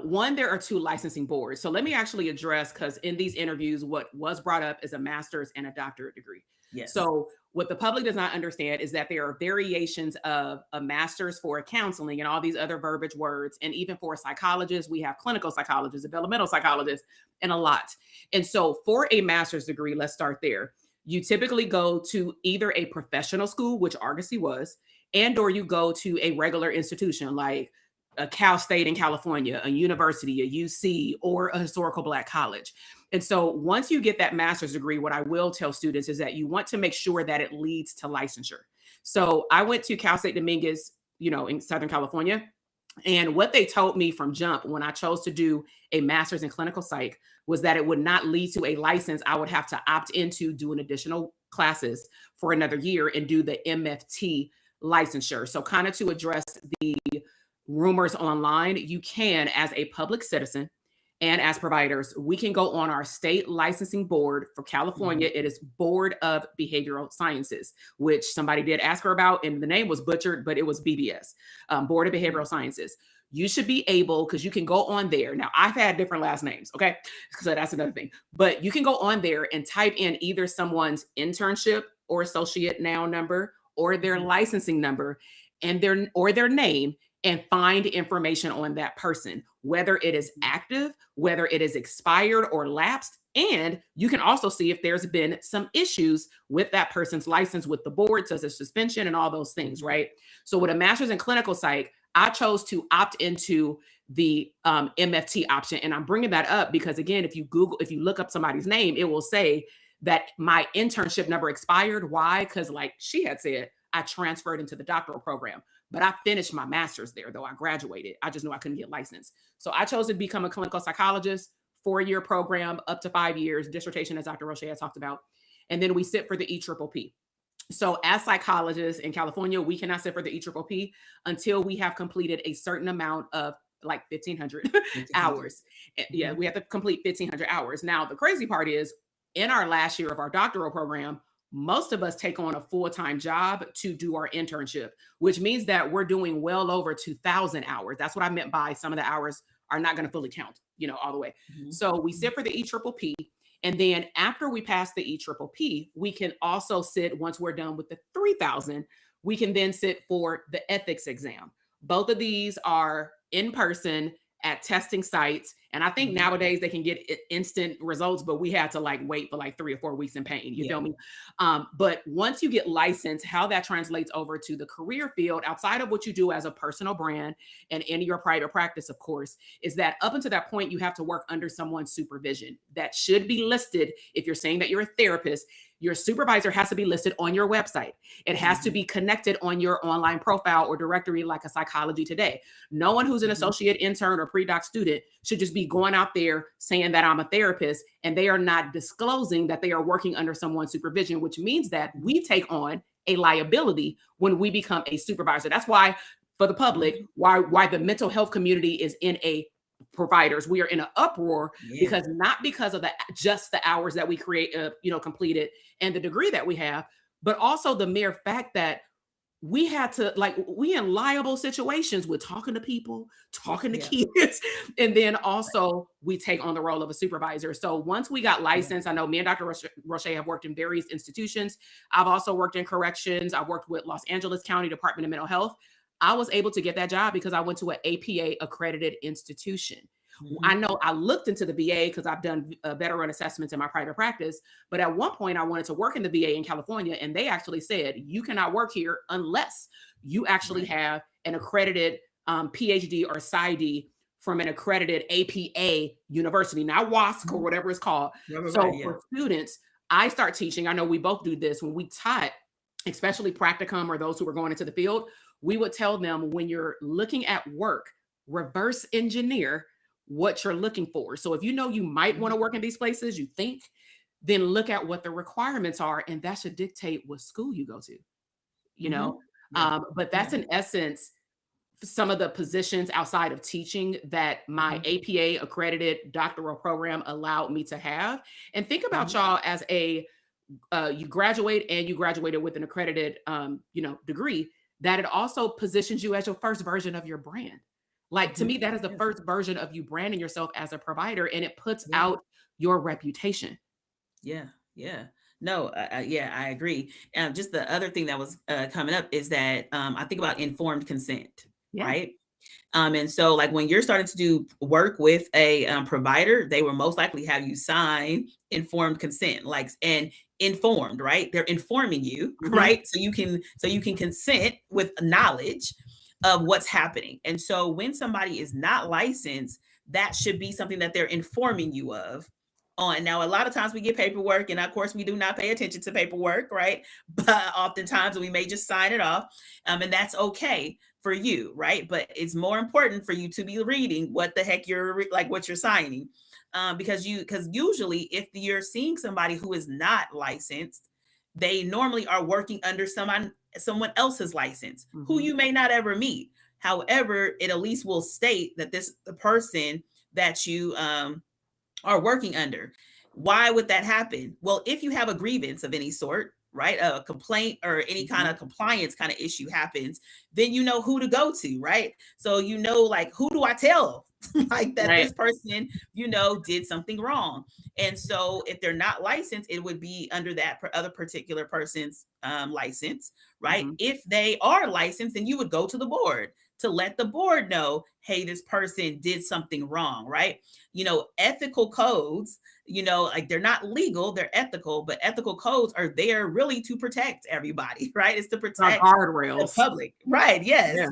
S1: One, there are 2 licensing boards. So let me actually address, because in these interviews, what was brought up is a master's and a doctorate degree.
S2: Yes.
S1: So what the public does not understand is that there are variations of a master's for counseling and all these other verbiage words. And even for psychologists, we have clinical psychologists, developmental psychologists, and a lot. And so for a master's degree, let's start there. You typically go to either a professional school, which Argosy was, and or you go to a regular institution like a Cal State in California, a university, a UC, or a historical Black college. And so once you get that master's degree, what I will tell students is that you want to make sure that it leads to licensure. So I went to Cal State Dominguez, in Southern California. And what they told me from jump when I chose to do a master's in clinical psych was that it would not lead to a license. I would have to opt into doing additional classes for another year and do the MFT licensure. So kind of to address the rumors online, you can, as a public citizen and as providers, we can go on our state licensing board. For California, it is Board of Behavioral Sciences, which somebody did ask her about, and the name was butchered, but it was BBS, Board of Behavioral Sciences. You should be able, because you can go on there. Now, I've had different last names, okay? So that's another thing. But you can go on there and type in either someone's internship or associate noun number or their licensing number and their name, and find information on that person, whether it is active, whether it is expired or lapsed. And you can also see if there's been some issues with that person's license with the board, such as suspension and all those things, right? So with a master's in clinical psych, I chose to opt into the MFT option. And I'm bringing that up because, again, if you look up somebody's name, it will say that my internship number expired. Why? Because like she had said, I transferred into the doctoral program. But I finished my master's there, though I graduated. I just knew I couldn't get licensed. So I chose to become a clinical psychologist, 4-year program, up to 5 years, dissertation, as Dr. Roche had talked about. And then we sit for the EPPP. So as psychologists in California, we cannot sit for the EPPP until we have completed a certain amount of 1,500 hours. Yeah, we have to complete 1,500 hours. Now, the crazy part is in our last year of our doctoral program, most of us take on a full-time job to do our internship, which means that we're doing well over 2,000 hours. That's what I meant by some of the hours are not going to fully count, all the way. So we sit for the EPPP. And then after we pass the EPPP, we can also sit, once we're done with the 3,000, we can then sit for the ethics exam. Both of these are in person at testing sites. And I think nowadays they can get instant results, but we had to wait for 3 or 4 weeks in pain. You feel me? But once you get licensed, how that translates over to the career field outside of what you do as a personal brand and in your private practice, of course, is that up until that point, you have to work under someone's supervision. That should be listed. If you're saying that you're a therapist, your supervisor has to be listed on your website. It has to be connected on your online profile or directory like a Psychology Today. No one who's an associate intern or pre-doc student should just be going out there saying that I'm a therapist and they are not disclosing that they are working under someone's supervision, which means that we take on a liability when we become a supervisor. That's why for the public, why the mental health community is in a providers, we are in an uproar because not because of just the hours that we completed and the degree that we have, but also the mere fact that we had to, like, we in liable situations with talking to people, talking to kids, and then also we take on the role of a supervisor. So once we got licensed, I know me and Dr. Roche have worked in various institutions. I've also worked in corrections. I've worked with Los Angeles County Department of Mental Health. I was able to get that job because I went to an APA accredited institution. I know I looked into the VA because I've done veteran assessments in my private practice. But at one point, I wanted to work in the VA in California, and they actually said, you cannot work here unless you actually have an accredited PhD or PsyD from an accredited APA university, not WASC or whatever it's called. For students, I start teaching. I know we both do this when we taught, especially practicum or those who were going into the field. We would tell them, when you're looking at work, reverse engineer what you're looking for. So if you know you might want to work in these places, you think, then look at what the requirements are, and that should dictate what school you go to, you know? But that's in essence some of the positions outside of teaching that my APA accredited doctoral program allowed me to have. And think about y'all as a, you graduated with an accredited, degree, that it also positions you as your first version of your brand. Like, to me, that is the first version of you branding yourself as a provider, and it puts out your reputation.
S2: No, I agree. Just the other thing that was coming up is that I think about informed consent, right? And so, like, when you're starting to do work with a provider, they will most likely have you sign informed consent, like, and informed, right? They're informing you, right? So you can consent with knowledge of what's happening. And so when somebody is not licensed, that should be something that they're informing you of. On now, a lot of times we get paperwork, and of course we do not pay attention to paperwork, right? But oftentimes we may just sign it off, and that's okay for you, right? But it's more important for you to be reading what the heck what you're signing, because usually if you're seeing somebody who is not licensed, they normally are working under someone else's license who you may not ever meet. However, it at least will state that the person that you are working under. Why would that happen? Well, if you have a grievance of any sort, right, a complaint or any kind of compliance kind of issue happens, then you know who to go to, right? So you know, like, who do I tell? Like that this person, did something wrong. And so if they're not licensed, it would be under that other particular person's license, right? If they are licensed, then you would go to the board to let the board know, hey, this person did something wrong, right? Ethical codes, like, they're not legal, they're ethical, but ethical codes are there really to protect everybody, right? It's to protect the public, right? Yes,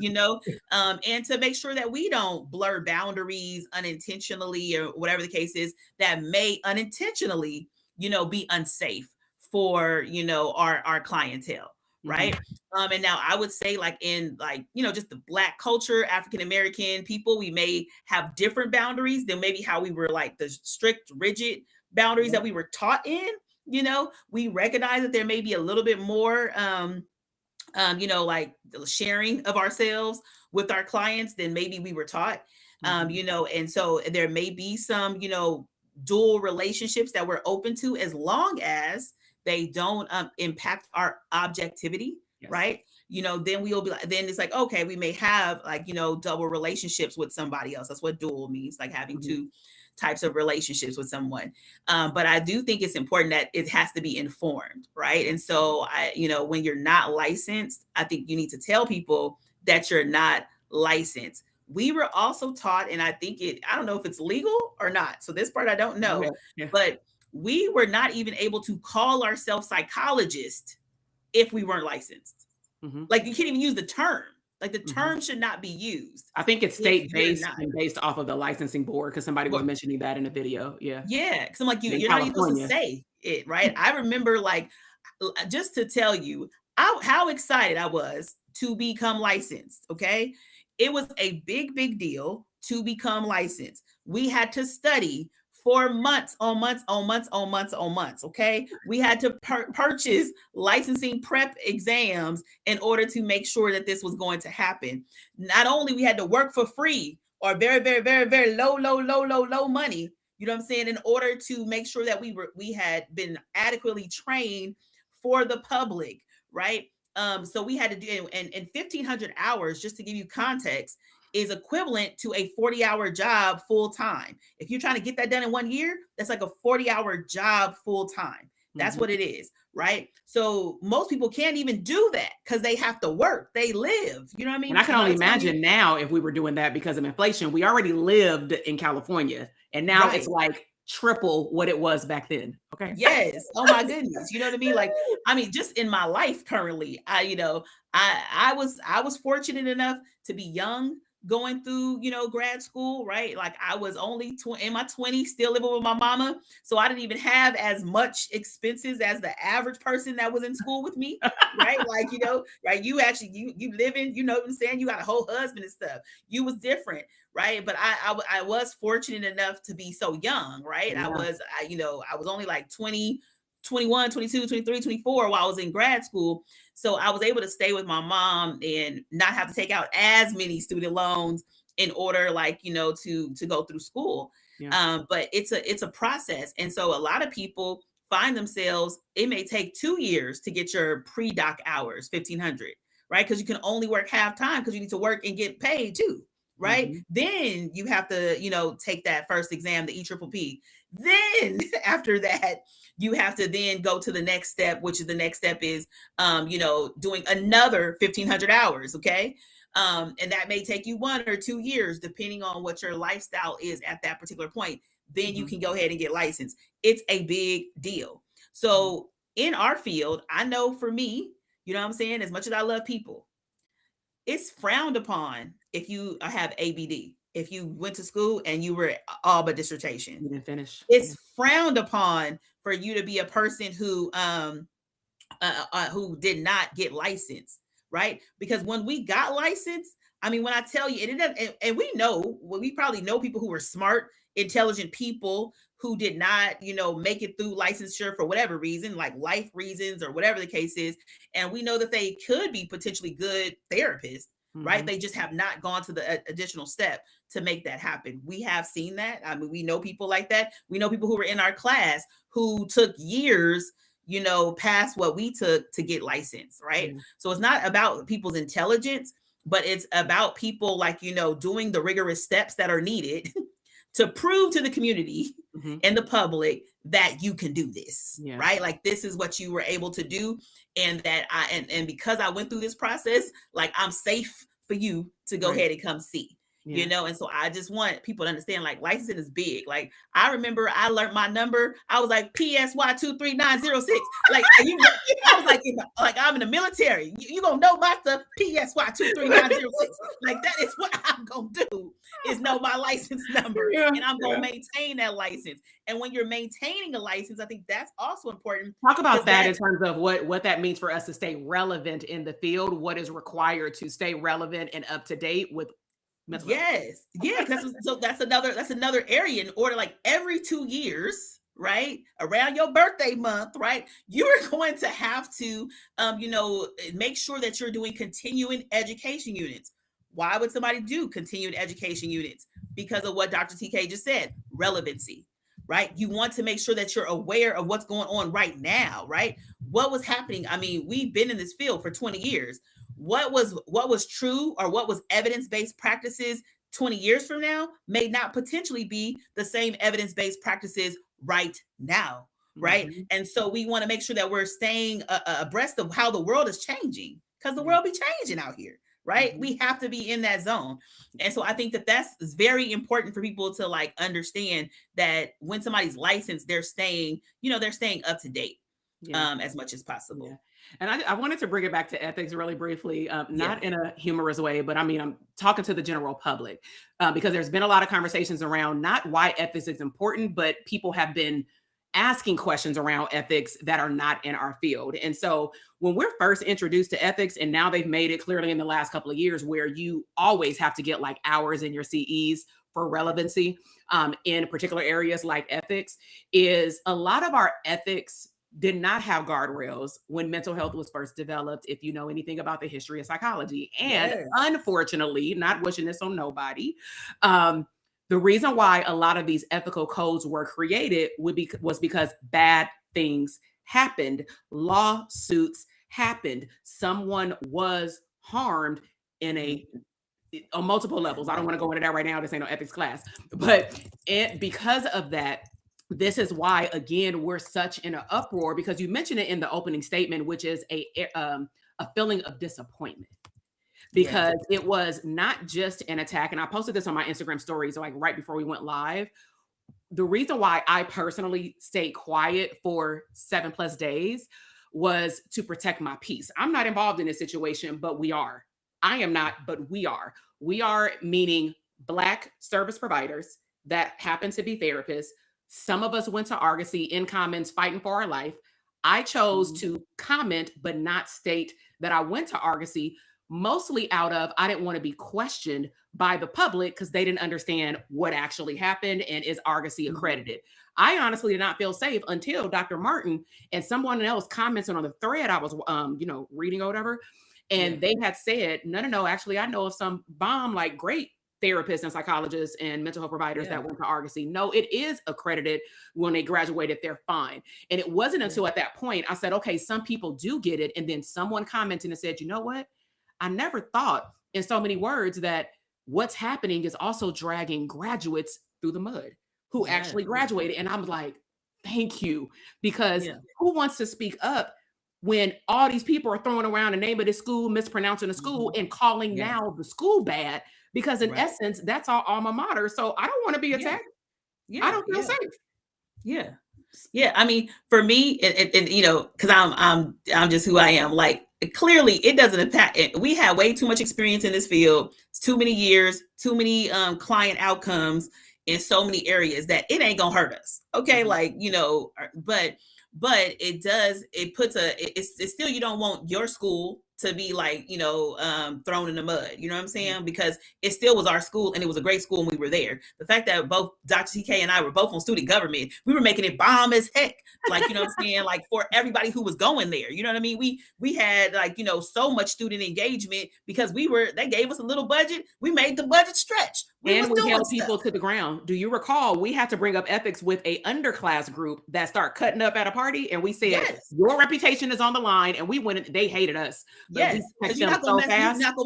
S2: and to make sure that we don't blur boundaries unintentionally, or whatever the case is, that may unintentionally, be unsafe for, our clientele. Right. And now I would say, like, in, like, just the Black culture, African-American people, we may have different boundaries than maybe how we were, like, the strict, rigid boundaries that we were taught in. We recognize that there may be a little bit more, like, the sharing of ourselves with our clients than maybe we were taught, and so there may be some, dual relationships that we're open to, as long as they don't impact our objectivity, right? Then we'll be like, then it's like, okay, we may have, like, double relationships with somebody else. That's what dual means, like having two types of relationships with someone. But I do think it's important that it has to be informed, right? And so when you're not licensed, I think you need to tell people that you're not licensed. We were also taught, and I don't know if it's legal or not. So this part I don't know, but we were not even able to call ourselves psychologists if we weren't licensed. Like, you can't even use the term. Like, the term should not be used.
S1: I think it's state-based and based off of the licensing board, because somebody was mentioning that in a video. Yeah, because
S2: I'm like, you're not even supposed to say it, right? I remember, like, just to tell you how excited I was to become licensed, okay? It was a big deal to become licensed. We had to study for months on months. Okay. We had to purchase licensing prep exams in order to make sure that this was going to happen. Not only we had to work for free, or very, very, very, very low money, you know what I'm saying, in order to make sure that we had been adequately trained for the public, right? So we had to do, and 1,500 hours, just to give you context, is equivalent to a 40-hour job full time. If you're trying to get that done in 1 year, that's like a 40-hour job full time. That's what it is, right? So most people can't even do that because they have to work. They live. You know what I mean?
S1: And I can only imagine now if we were doing that because of inflation. We already lived in California, and now it's like triple what it was back then. Okay.
S2: Yes. Oh my goodness. You know what I mean? Like, I mean, just in my life currently, I was fortunate enough to be young going through, grad school, right? Like I was only in my 20s, still living with my mama. So I didn't even have as much expenses as the average person that was in school with me, right? Like, right. You actually, you live in, you know what I'm saying? You got a whole husband and stuff. You was different. Right. But I was fortunate enough to be so young. Right. Yeah. I was only like 20, 21, 22, 23, 24 while I was in grad school. So I was able to stay with my mom and not have to take out as many student loans in order, to go through school. Yeah. But it's a process. And so a lot of people find themselves, it may take 2 years to get your pre-doc hours, 1,500, right? Because you can only work half time because you need to work and get paid too. Right. Then you have to, take that first exam, the EPPP. Then after that, you have to then go to the next step, which is doing another 1,500 hours. Okay. And that may take you 1 or 2 years, depending on what your lifestyle is at that particular point. Then you can go ahead and get licensed. It's a big deal. So in our field, I know for me, you know what I'm saying? As much as I love people, it's frowned upon if you have ABD. If you went to school and you were all but dissertation,
S1: you didn't finish.
S2: It's frowned upon for you to be a person who did not get licensed, right? Because when we got licensed, I mean, when I tell you, and we probably know people who were smart, intelligent people who did not, make it through licensure for whatever reason, like life reasons or whatever the case is. And we know that they could be potentially good therapists, right? They just have not gone to the additional step to make that happen. We have seen that. I mean, we know people like that. We know people who were in our class who took years, past what we took to get licensed, right? So it's not about people's intelligence, but it's about people doing the rigorous steps that are needed to prove to the community and the public that you can do this, right? Like this is what you were able to do. And that and because I went through this process, like I'm safe for you to go ahead and come see. And so I just want people to understand, like, licensing is big. Like, I remember I learned my number. I was like, PSY 23906. Like, I was like, I'm in the military. You gonna know my stuff, PSY 23906. Like, that is what I'm gonna do, is know my license number. And I'm gonna maintain that license. And when you're maintaining a license, I think that's also important.
S1: Talk about that in terms of what that means for us to stay relevant in the field, what is required to stay relevant and up to date with mental health.
S2: That's another area. In order, like every 2 years, right, around your birthday month, right, you're going to have to make sure that you're doing continuing education units. Why would somebody do continuing education units? Because of what Dr. TK just said, relevancy, right? You want to make sure that you're aware of what's going on right now, right? What was happening? I mean, we've been in this field for 20 years. What was true, or what was evidence-based practices 20 years from now may not potentially be the same evidence-based practices right now, right? And so we want to make sure that we're staying abreast of how the world is changing, because the world be changing out here, right? We have to be in that zone. And so I think that that's very important for people to understand that when somebody's licensed, they're staying up to date as much as possible.
S1: Yeah. And I wanted to bring it back to ethics really briefly, not in a humorous way, but I mean, I'm talking to the general public because there's been a lot of conversations around not why ethics is important, but people have been asking questions around ethics that are not in our field. And so when we're first introduced to ethics, and now they've made it clearly in the last couple of years where you always have to get hours in your CEs for relevancy in particular areas like ethics, is a lot of our ethics did not have guardrails when mental health was first developed, if you know anything about the history of psychology. And unfortunately, not wishing this on nobody, the reason why a lot of these ethical codes were created was because bad things happened. Lawsuits happened. Someone was harmed in on multiple levels. I don't want to go into that right now. This ain't no ethics class, but because of that, this is why, again, we're such in an uproar, because you mentioned it in the opening statement, which is a feeling of disappointment, because it was not just an attack. And I posted this on my Instagram stories, like right before we went live. The reason why I personally stayed quiet for 7+ days was to protect my peace. I'm not involved in this situation, but we are. I am not, but we are. We are, meaning Black service providers that happen to be therapists. Some of us went to Argosy in comments fighting for our life. I chose to comment, but not state that I went to Argosy, mostly out of, I didn't want to be questioned by the public because they didn't understand what actually happened and is Argosy accredited. I honestly did not feel safe until Dr. Martin and someone else commented on the thread I was, reading or whatever. And they had said, no, actually, I know of some bomb, like great therapists and psychologists and mental health providers that went to Argosy. No, it is accredited. When they graduated, they're fine. And it wasn't until at that point I said, okay, some people do get it. And then someone commented and said, you know what? I never thought in so many words that what's happening is also dragging graduates through the mud who actually graduated. And I'm like, thank you. Because who wants to speak up when all these people are throwing around the name of the school, mispronouncing the school, and calling now the school bad? Because in essence, that's our alma mater. So I don't want to be attacked. I don't feel safe.
S2: Yeah. I mean, for me, because I'm just who I am. Like, clearly, it doesn't impact. We have way too much experience in this field. It's too many years, too many client outcomes in so many areas that it ain't gonna hurt us. Okay, but it does. It puts it's still, you don't want your school to be like, thrown in the mud. You know what I'm saying? Because it still was our school, and it was a great school, and we were there. The fact that both Dr. TK and I were both on student government, we were making it bomb as heck. Like, you know what I'm saying? Like, for everybody who was going there, you know what I mean? We had so much student engagement because they gave us a little budget. We made the budget stretch.
S1: We held people to the ground. Do you recall we had to bring up ethics with a underclass group that start cutting up at a party, and we said your reputation is on the line, and we went and they hated us.
S2: Yes, because you're not gonna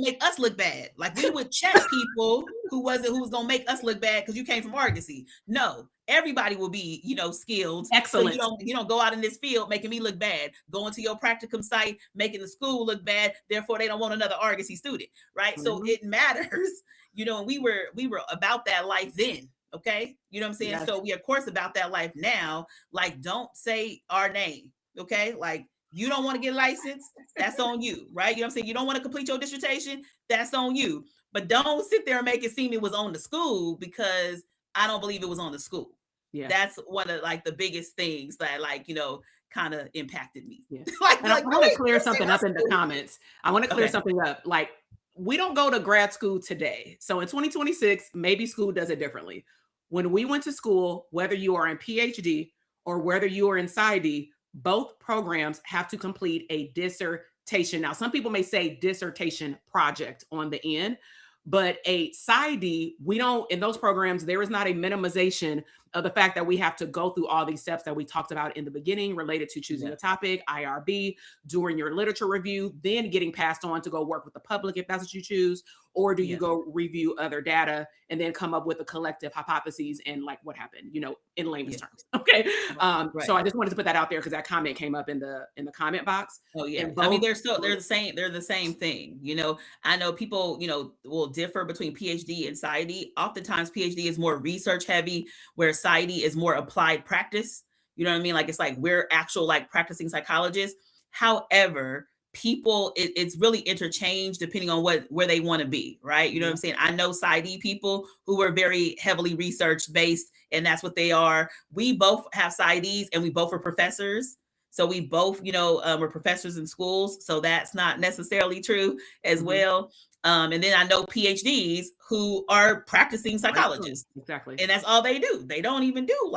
S2: make us look bad. Like, we would check people who was gonna make us look bad because you came from Argosy. No, everybody will be, skilled.
S1: Excellent.
S2: So you don't go out in this field making me look bad, going to your practicum site, making the school look bad. Therefore, they don't want another Argosy student, right? So it matters, and we were about that life then. Okay, you know what I'm saying? Yes. So we, of course, about that life now. Like, don't say our name. Okay, like, you don't want to get licensed, that's on you, right? You know what I'm saying? You don't want to complete your dissertation, that's on you. But don't sit there and make it seem it was on the school, because I don't believe it was on the school. Yeah. That's one of the biggest things that kind of impacted me.
S1: Yeah. And I want to clear something up in the comments. I want to clear something up. Like, we don't go to grad school today. So in 2026, maybe school does it differently. When we went to school, whether you are in PhD or whether you are in PsyD, both programs have to complete a dissertation. Now, some people may say dissertation project on the end, but a PsyD, we don't, in those programs, there is not a minimization of the fact that we have to go through all these steps that we talked about in the beginning related to choosing a topic, IRB, doing your literature review, then getting passed on to go work with the public if that's what you choose, or do you go review other data and then come up with a collective hypotheses and like what happened, in layman's terms. Okay. So I just wanted to put that out there because that comment came up in the comment box.
S2: Oh yeah. I mean, they're the same thing. I know people, will differ between PhD and PsyD. Oftentimes PhD is more research heavy, where PsyD is more applied practice. You know what I mean? Like, it's like we're actual practicing psychologists. However, people, it's really interchanged depending on where they want to be, right? You know what I'm saying? I know PsyD people who are very heavily research based, and that's what they are. We both have PsyDs, and we both are professors. So we both, were professors in schools. So that's not necessarily true as well. And then I know PhDs who are practicing psychologists.
S1: Exactly.
S2: And that's all they do. They don't even do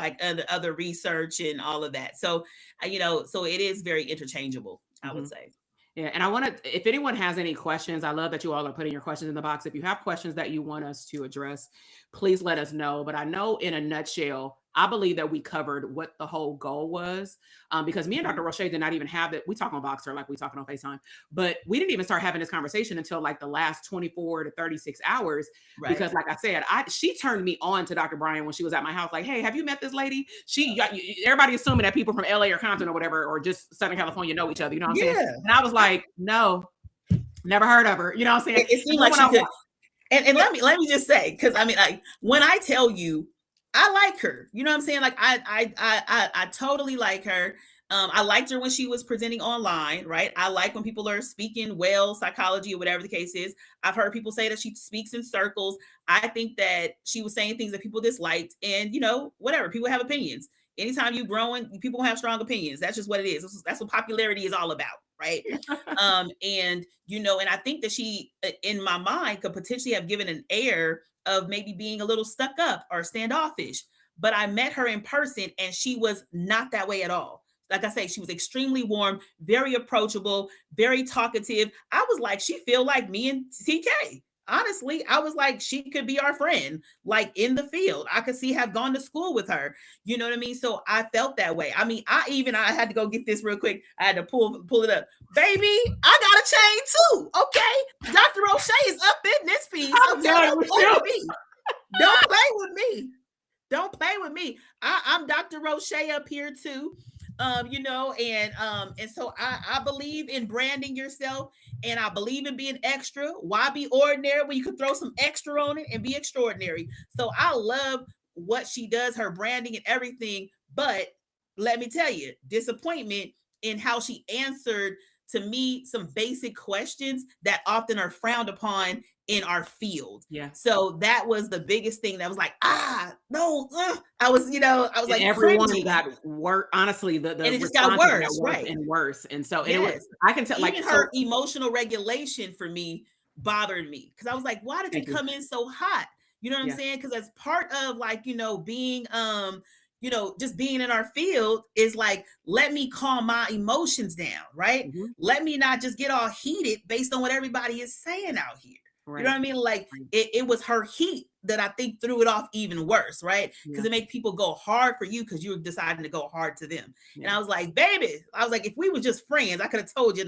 S2: other research and all of that. So, so it is very interchangeable, I would say.
S1: Yeah. And I want to, if anyone has any questions, I love that you all are putting your questions in the box. If you have questions that you want us to address, please let us know. But I know in a nutshell, I believe that we covered what the whole goal was, because me and Dr. Roche did not even have it. We talk on Voxer like we talking on FaceTime, but we didn't even start having this conversation until like the last 24 to 36 hours. Right. Because like I said, she turned me on to Dr. Bryant when she was at my house. Like, hey, have you met this lady? Everybody assuming that people from LA or Compton or whatever, or just Southern California know each other. You know what I'm saying? And I was like, no, never heard of her. You know what I'm saying?
S2: It seemed like she could. And let me just say, because I mean, like when I tell you, I like her. You know what I'm saying? Like I totally like her. I liked her when she was presenting online, right? I like when people are speaking well, psychology or whatever the case is. I've heard people say that she speaks in circles. I think that she was saying things that people disliked, and whatever, people have opinions. Anytime you growing, people have strong opinions. That's just what it is. That's what popularity is all about, right? And I think that she, in my mind, could potentially have given an air of maybe being a little stuck up or standoffish. But I met her in person and she was not that way at all. Like I say, she was extremely warm, very approachable, very talkative. I was like, she feel like me and TK. Honestly, I was like, she could be our friend, like in the field. I could see have gone to school with her. You know what I mean? So I felt that way. I mean, I had to go get this real quick. I had to pull it up. Baby, I got a chain too. Okay. Dr. Roche is up in this piece. Okay? Don't play with me. Don't play with me. Don't play with me. I'm Dr. Roche up here too. And so I believe in branding yourself, and I believe in being extra. Why be ordinary when you could throw some extra on it and be extraordinary? So I love what she does, her branding and everything. But let me tell you, disappointment in how she answered to me some basic questions that often are frowned upon in our field.
S1: Yeah.
S2: So that was the biggest thing that was like, no, I was like,
S1: everyone got worse. Honestly,
S2: and it just got worse, right?
S1: And worse. And so it was, I can tell,
S2: even
S1: like
S2: her emotional regulation for me bothered me, because I was like, why did you come in so hot? You know what I'm saying? Because as part of like, being, just being in our field is like, let me calm my emotions down, right? Mm-hmm. Let me not just get all heated based on what everybody is saying out here. Right. You know what I mean? Like it was her heat that I think threw it off even worse, right? Because it made people go hard for you because you were deciding to go hard to them. Yeah. And I was like, baby, if we were just friends, I could have told you,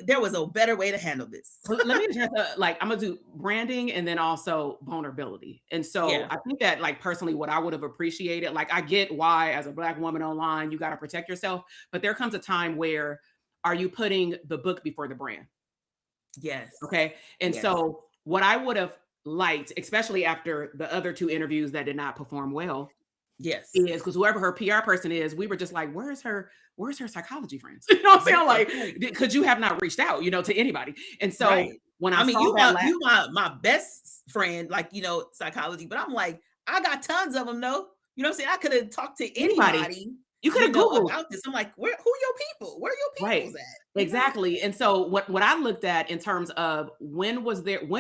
S2: there was a better way to handle this.
S1: Well, let me just I'm gonna do branding and then also vulnerability. And so I think that personally, what I would have appreciated, I get why as a Black woman online, you got to protect yourself, but there comes a time where are you putting the book before the brand?
S2: Yes.
S1: Okay. And so what I would have liked, especially after the other two interviews that did not perform well, is because whoever her PR person is, we were just like, where's her psychology friends? You know what I'm saying? Could you have not reached out, to anybody? And so when I mean,
S2: you my best friend, psychology, but I'm like, I got tons of them though. You know what I'm saying? I could have talked to anybody.
S1: You could have Googled
S2: about this. I'm like, who are your people? Where are your people's at?
S1: Exactly. And so what I looked at in terms of when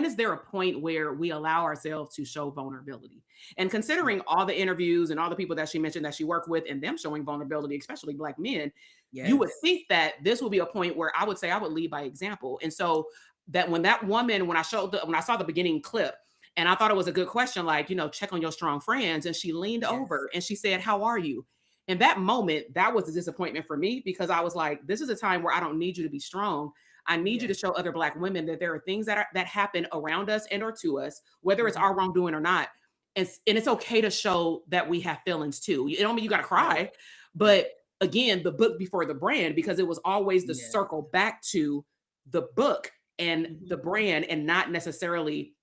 S1: is there a point where we allow ourselves to show vulnerability? And considering all the interviews and all the people that she mentioned that she worked with and them showing vulnerability, especially Black men, you would think that this would be a point where I would say I would lead by example. And so that when that woman, when I saw the beginning clip, and I thought it was a good question, check on your strong friends. And she leaned over and she said, how are you? In that moment, that was a disappointment for me, because I was like, this is a time where I don't need you to be strong. I need you to show other Black women that there are things that happen around us and or to us, whether it's our wrongdoing or not. And it's okay to show that we have feelings too. It don't mean you got to cry, but again, the book before the brand, because it was always the circle back to the book and the brand, and not necessarily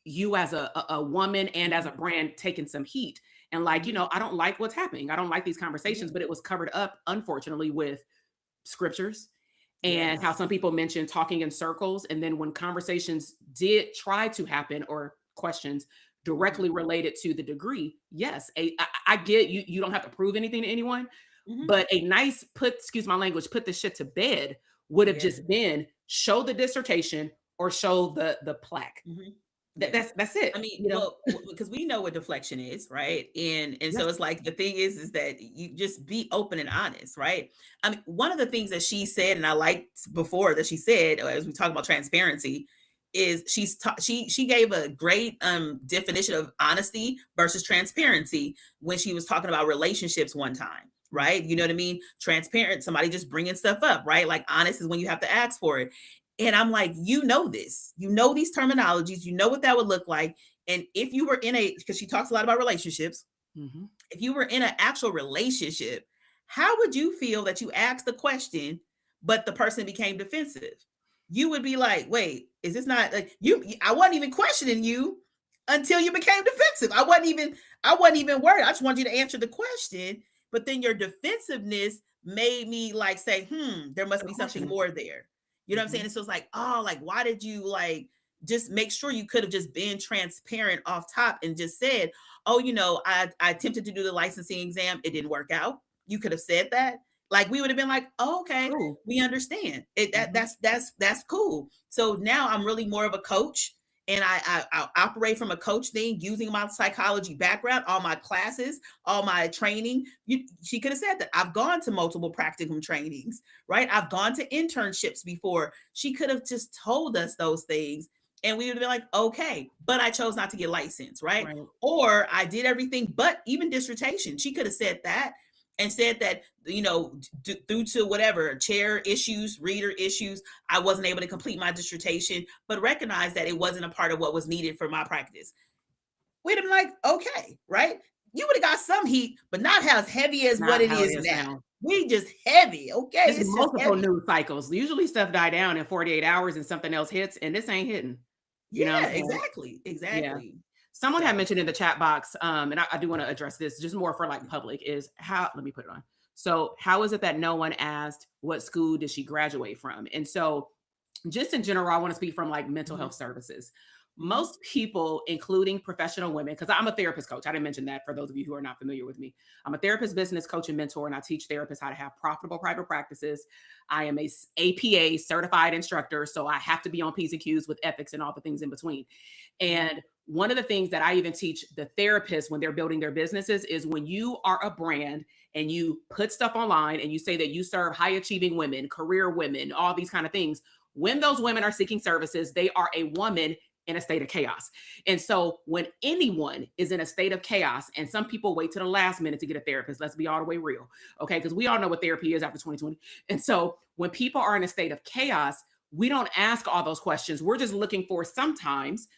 S1: you as a woman and as a brand taking some heat. And I don't like what's happening. I don't like these conversations, but it was covered up, unfortunately, with scriptures and how some people mentioned talking in circles. And then when conversations did try to happen, or questions directly related to the degree, I get you don't have to prove anything to anyone, but a nice excuse my language, put this shit to bed would have just been show the dissertation or show the plaque. That's it.
S2: I mean, because we know what deflection is, right? And so it's like, the thing is that you just be open and honest, right? I mean, one of the things that she said, and I liked before that she said, as we talk about transparency, is she gave a great definition of honesty versus transparency when she was talking about relationships one time, right? You know what I mean? Transparent, somebody just bringing stuff up, right? Like honest is when you have to ask for it. And I'm like, you know this, you know these terminologies, you know what that would look like. And if you were in because she talks a lot about relationships, if you were in an actual relationship, how would you feel that you asked the question, but the person became defensive? You would be like, wait, is this not like you? I wasn't even questioning you until you became defensive. I wasn't even worried. I just wanted you to answer the question. But then your defensiveness made me like say, there must be something more there. You know what I'm saying? And so it's like, oh, like, why did you like just make sure you could have just been transparent off top and just said, oh, you know, I attempted to do the licensing exam. It didn't work out. You could have said that. Like we would have been like, oh, okay, cool. We understand it. That's cool. So now I'm really more of a coach, and I operate from a coach thing using my psychology background, all my classes, all my training. She could have said that I've gone to multiple practicum trainings, right? I've gone to internships before. She could have just told us those things, and we would have been like, okay, but I chose not to get licensed, right? Or I did everything, but even dissertation. She could have said that. And said that, you know, due to whatever chair issues, reader issues, I wasn't able to complete my dissertation, but recognize that it wasn't a part of what was needed for my practice. We'd have been like, okay, right? You would have got some heat, but not as heavy as what it is now. We just heavy, okay?
S1: It's multiple news cycles. Usually stuff die down in 48 hours and something else hits, and this ain't hitting.
S2: You know exactly. Yeah.
S1: Someone had mentioned in the chat box, and I do want to address this just more for like public, is how, let me put it on. So how is it that no one asked what school did she graduate from? And so just in general, I want to speak from like mental health services. Most people, including professional women, because I'm a therapist coach. I didn't mention that for those of you who are not familiar with me. I'm a therapist, business coach, and mentor, and I teach therapists how to have profitable private practices. I am a APA certified instructor, so I have to be on P's and Q's with ethics and all the things in between. And one of the things that I even teach the therapists when they're building their businesses is when you are a brand and you put stuff online and you say that you serve high achieving women, career women, all these kind of things, when those women are seeking services, they are a woman in a state of chaos. And so when anyone is in a state of chaos, and some people wait to the last minute to get a therapist, let's be all the way real, okay? Because we all know what therapy is after 2020. And so when people are in a state of chaos, we don't ask all those questions. We're just looking for sometimes,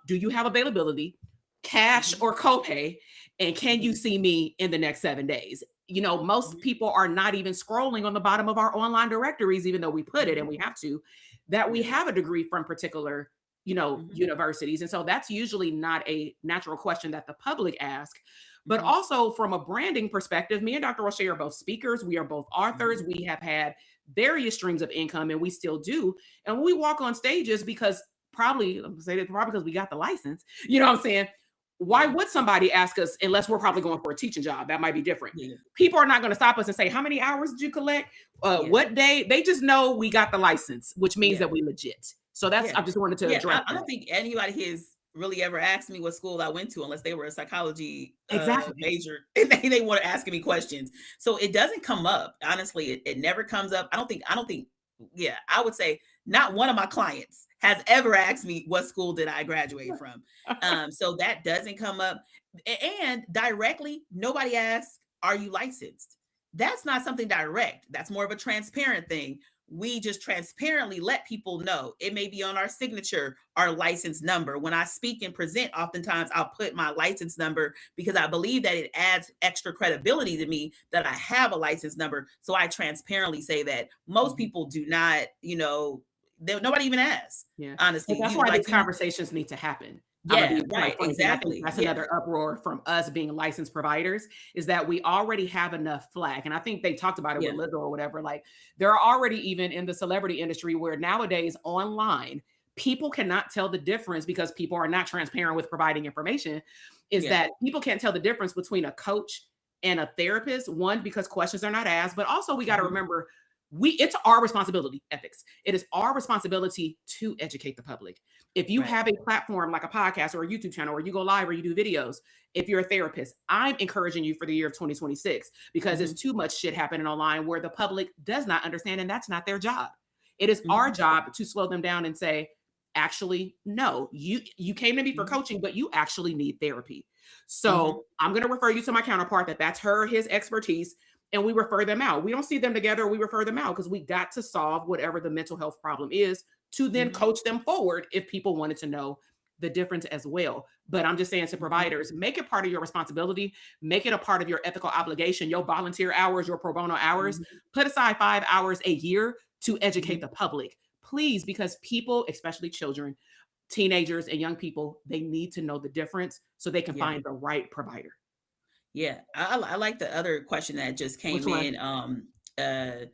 S1: do you have availability, cash or copay, and can you see me in the next 7 days? You know, most people are not even scrolling on the bottom of our online directories, even though we put it, and we have to, that we have a degree from particular, you know, universities. And so that's usually not a natural question that the public ask. But also from a branding perspective, me and Dr. Roche are both speakers. We are both authors. We have had various streams of income, and we still do. And when we walk on stages, because probably because we got the license, you know what I'm saying? Why would somebody ask us unless we're probably going for a teaching job? That might be different. People are not going to stop us and say, how many hours did you collect? What day? They just know we got the license, which means that we legit. So that's, I just wanted to address.
S2: I don't think anybody has really ever asked me what school I went to unless they were a psychology major and they weren't asking me questions. So it doesn't come up. Honestly, it never comes up. I don't think, I would say not one of my clients has ever asked me what school did I graduate from. So that doesn't come up. And directly, nobody asks, are you licensed? That's not something direct. That's more of a transparent thing. We just transparently let people know. It may be on our signature, our license number. When I speak and present, oftentimes I'll put my license number because I believe that it adds extra credibility to me that I have a license number. So I transparently say that. Most people do not, you know, nobody even asks. Honestly,
S1: that's why these conversations need to happen.
S2: Exactly.
S1: That's another uproar from us being licensed providers, is that we already have enough flack. And I think they talked about it with Lizzo or whatever. Like there are already, even in the celebrity industry, where nowadays online, people cannot tell the difference because people are not transparent with providing information, that people can't tell the difference between a coach and a therapist. One, because questions are not asked, but also we got to remember, it's our responsibility, ethics. It is our responsibility to educate the public. If you have a platform like a podcast or a YouTube channel, or you go live or you do videos, if you're a therapist, I'm encouraging you for the year of 2026, because there's too much shit happening online where the public does not understand, and that's not their job. It is our job to slow them down and say, actually, no, you came to me for coaching, but you actually need therapy. So I'm going to refer you to my counterpart that's his expertise. And we refer them out. We don't see them together. We refer them out because we got to solve whatever the mental health problem is to then coach them forward if people wanted to know the difference as well. But I'm just saying to providers, make it part of your responsibility, make it a part of your ethical obligation, your volunteer hours, your pro bono hours, put aside 5 hours a year to educate the public, please, because people, especially children, teenagers, and young people, they need to know the difference so they can find the right provider.
S2: Yeah, I like the other question that just came in. Can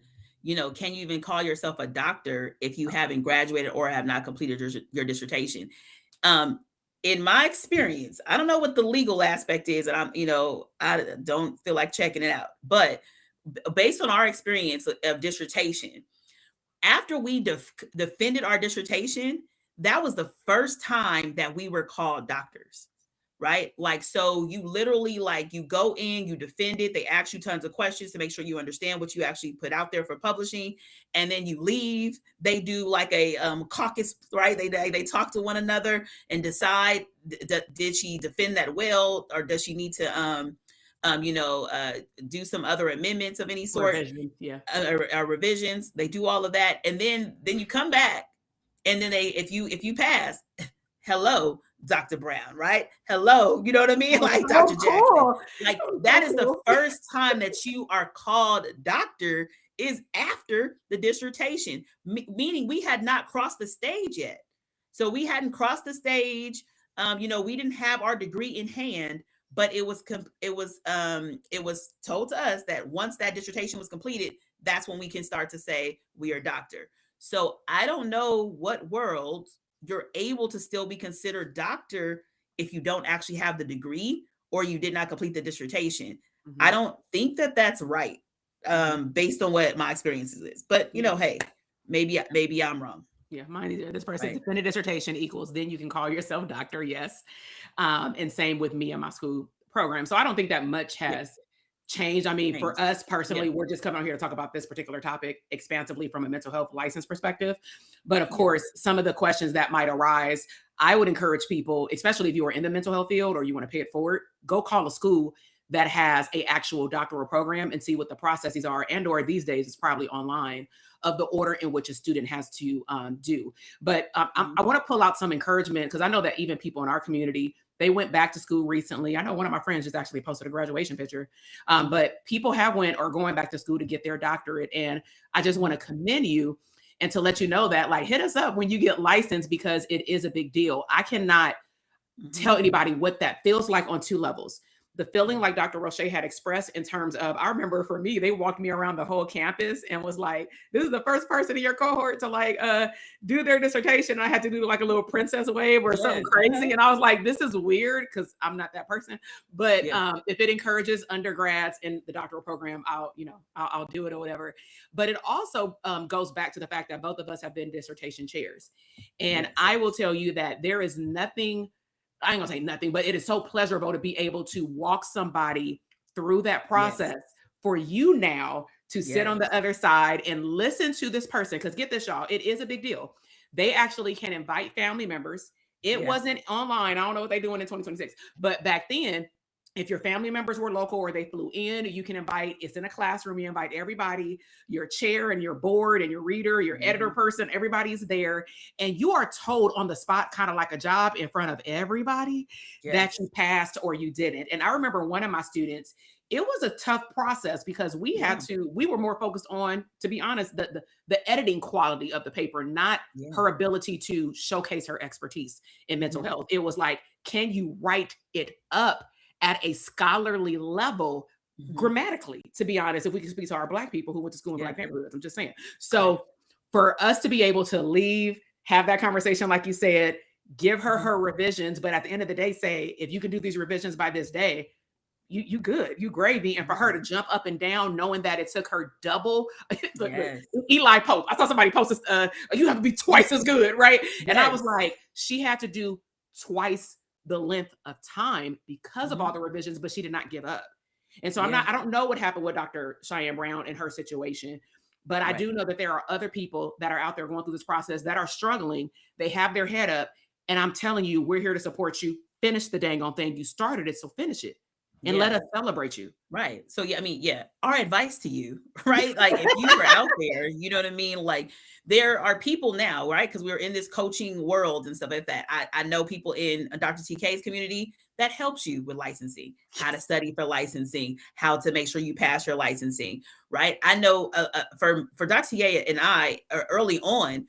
S2: you even call yourself a doctor if you haven't graduated or have not completed your dissertation? In my experience, I don't know what the legal aspect is, and I don't feel like checking it out. But based on our experience of dissertation, after we defended our dissertation, that was the first time that we were called doctors. Right? Like, so you literally, like, you go in, you defend it. They ask you tons of questions to make sure you understand what you actually put out there for publishing. And then you leave. They do like a caucus, right? They talk to one another and decide, did she defend that well? Or does she need to, do some other amendments of any sort? Revisions. They do all of that. And then you come back. And then if you pass, hello, Dr. Brown, right? Hello, you know what I mean? Like Dr. Jackson. Like that is the first time that you are called doctor is after the dissertation, meaning we had not crossed the stage yet. So we hadn't crossed the stage. We didn't have our degree in hand, but it was told to us that once that dissertation was completed, that's when we can start to say we are doctor. So I don't know what world you're able to still be considered doctor if you don't actually have the degree or you did not complete the dissertation. I don't think that that's right, based on what my experiences is. But hey, maybe I'm wrong.
S1: Yeah, mine either. This person defended dissertation equals then you can call yourself doctor. Yes, and same with me and my school program. So I don't think that much has changed. I mean, for us personally, we're just coming out here to talk about this particular topic expansively from a mental health license perspective. But of course, some of the questions that might arise, I would encourage people, especially if you are in the mental health field or you want to pay it forward, go call a school that has a actual doctoral program and see what the processes are. And or these days, it's probably online of the order in which a student has to do. But I want to pull out some encouragement because I know that even people in our community, they went back to school recently. I know one of my friends just actually posted a graduation picture, but people have went or going back to school to get their doctorate. And I just want to commend you and to let you know that, like, hit us up when you get licensed because it is a big deal. I cannot tell anybody what that feels like on two levels. The feeling like Dr. Roche had expressed in terms of, I remember for me, they walked me around the whole campus and was like, this is the first person in your cohort to like do their dissertation. And I had to do like a little princess wave or something crazy. And I was like, this is weird because I'm not that person. But if it encourages undergrads in the doctoral program, I'll do it or whatever. But it also goes back to the fact that both of us have been dissertation chairs. And I will tell you that there is nothing, I ain't gonna say nothing, but it is so pleasurable to be able to walk somebody through that process for you now to sit on the other side and listen to this person. Because get this, y'all, it is a big deal. They actually can invite family members. It wasn't online. I don't know what they're doing in 2026, but back then, if your family members were local or they flew in, you can invite, it's in a classroom, you invite everybody, your chair and your board and your reader, your editor person, everybody's there. And you are told on the spot, kind of like a job in front of everybody that you passed or you didn't. And I remember one of my students, it was a tough process because we had to, we were more focused on, to be honest, the editing quality of the paper, not her ability to showcase her expertise in mental health. It was like, can you write it up at a scholarly level grammatically, to be honest, if we can speak to our Black people who went to school in Black neighborhoods, I'm just saying. So for us to be able to leave, have that conversation, like you said, give her revisions, but at the end of the day, say, if you can do these revisions by this day, you good, you gravy. And for her to jump up and down, knowing that it took her double, Eli post, I saw somebody post this, you have to be twice as good, right? And I was like, she had to do twice the length of time because of all the revisions, but she did not give up. And so I don't know what happened with Dr. Cheyenne Bryant in her situation, But I do know that there are other people that are out there going through this process that are struggling. They have their head up. And I'm telling you, we're here to support you. Finish the dang on thing. You started it, so finish it. And let us celebrate you.
S2: Right. So, our advice to you, right? Like, if you were out there, you know what I mean? Like, there are people now, right? Because we're in this coaching world and stuff like that. I know people in Dr. TK's community that helps you with licensing, how to study for licensing, how to make sure you pass your licensing, right? I know for Dr. TK and I, early on,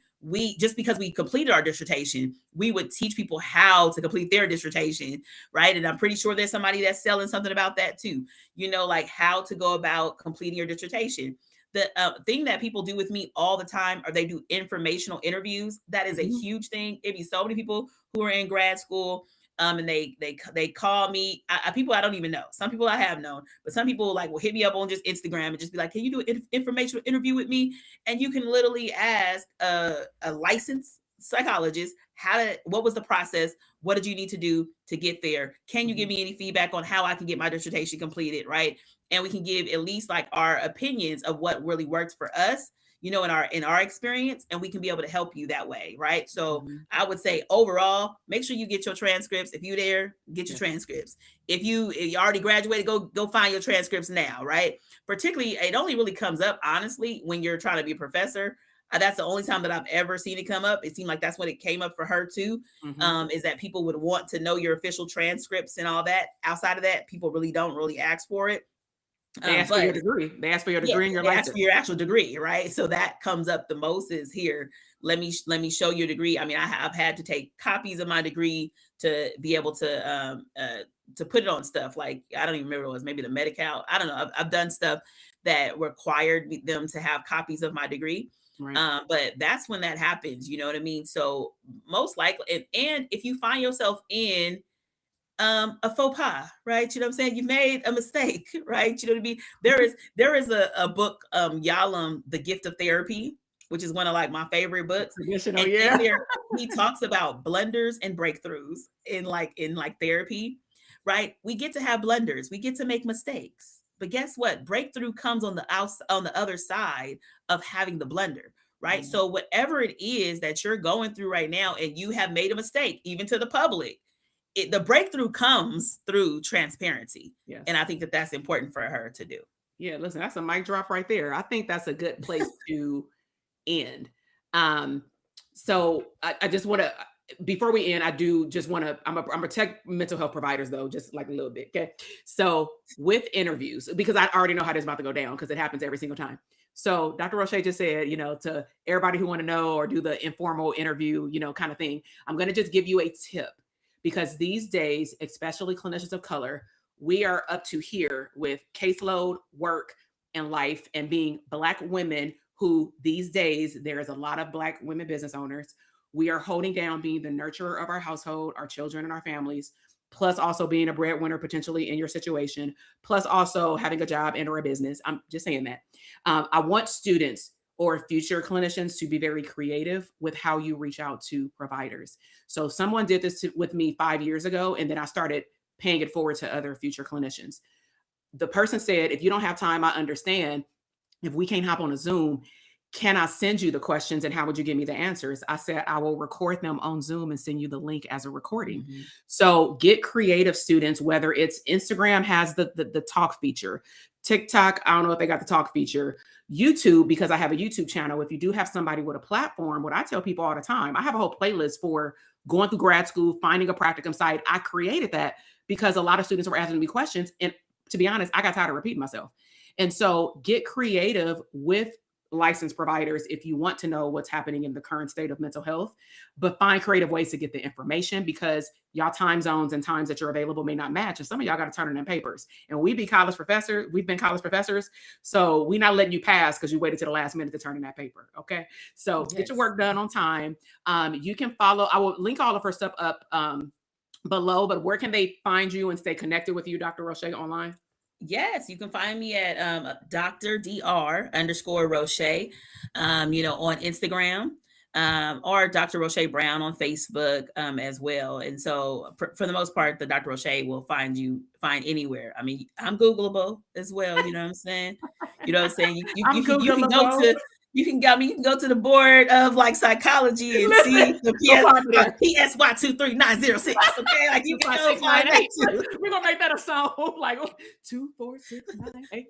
S2: just because we completed our dissertation, we would teach people how to complete their dissertation, right? And I'm pretty sure there's somebody that's selling something about that too, like how to go about completing your dissertation. The thing that people do with me all the time are they do informational interviews. That is a huge thing. It'd be so many people who are in grad school, and they call me, people I don't even know. Some people I have known, but some people will hit me up on just Instagram and just be like, can you do an informational interview with me? And you can literally ask a licensed psychologist, what was the process? What did you need to do to get there? Can you give me any feedback on how I can get my dissertation completed, right? And we can give at least our opinions of what really works for us, in our experience, and we can be able to help you that way, right? So I would say overall, make sure you get your transcripts. If you're there, get your transcripts. If you already graduated, go find your transcripts now, right? Particularly, it only really comes up, honestly, when you're trying to be a professor. That's the only time that I've ever seen it come up. It seemed like that's when it came up for her too, is that people would want to know your official transcripts and all that. Outside of that, people don't really ask for it.
S1: They ask for your degree. They ask for your degree and your license.
S2: Ask for your actual degree, right? So that comes up the most is here. Let me show your degree. I mean, I've had to take copies of my degree to be able to put it on stuff. Like, I don't even remember what it was, maybe the Medi-Cal. I don't know. I've done stuff that required them to have copies of my degree. Right. But that's when that happens. You know what I mean? So most likely, and if you find yourself in a faux pas, right? You know what I'm saying? You made a mistake, right? You know what I mean? There is a book, Yalom, The Gift of Therapy, which is one of my favorite books. And in there, he talks about blunders and breakthroughs in therapy, right? We get to have blunders, we get to make mistakes, but guess what? Breakthrough comes on the other side of having the blunder, right? So whatever it is that you're going through right now, and you have made a mistake, even to the public, the breakthrough comes through transparency. Yes. And I think that that's important for her to do.
S1: Yeah, listen, that's a mic drop right there. I think that's a good place to end. So I just want to, before we end, I do just want to, I'm a protect mental health providers though, just a little bit. Okay. So with interviews, because I already know how this is about to go down because it happens every single time. So Dr. Roche just said, to everybody who want to know or do the informal interview, kind of thing, I'm going to just give you a tip. Because these days, especially clinicians of color, we are up to here with caseload, work, and life, and being Black women who these days, there is a lot of Black women business owners. We are holding down being the nurturer of our household, our children and our families, plus also being a breadwinner potentially in your situation, plus also having a job and or a business. I'm just saying that. I want students or future clinicians to be very creative with how you reach out to providers. So someone did this with me 5 years ago, and then I started paying it forward to other future clinicians. The person said, if you don't have time, I understand. If we can't hop on a Zoom, can I send you the questions and how would you give me the answers? I said, I will record them on Zoom and send you the link as a recording. So get creative, students, whether it's Instagram has the talk feature, TikTok, I don't know if they got the talk feature, YouTube, because I have a YouTube channel. If you do have somebody with a platform, what I tell people all the time, I have a whole playlist for going through grad school, finding a practicum site. I created that because a lot of students were asking me questions. And to be honest, I got tired of repeating myself. And so get creative with licensed providers if you want to know what's happening in the current state of mental health, but find creative ways to get the information because y'all time zones and times that you're available may not match. And some of y'all got to turn in them papers. And we've been college professors. So we're not letting you pass because you waited to the last minute to turn in that paper. Okay. So Get your work done on time. You can follow, I will link all of her stuff up below, but where can they find you and stay connected with you, Dr. Roche, online?
S2: Yes, you can find me at Dr. Dr. _Roche, on Instagram. or Dr. Roche Brown on Facebook as well. And so for the most part, the Dr. Roche will find anywhere. I mean, I'm Googleable as well. You know what I'm saying? You know what I'm saying? You can go to, you can go to the board of like psychology and see the PSY 23906. Okay, like you can go find that too.
S1: We're gonna make that a song, like 24698.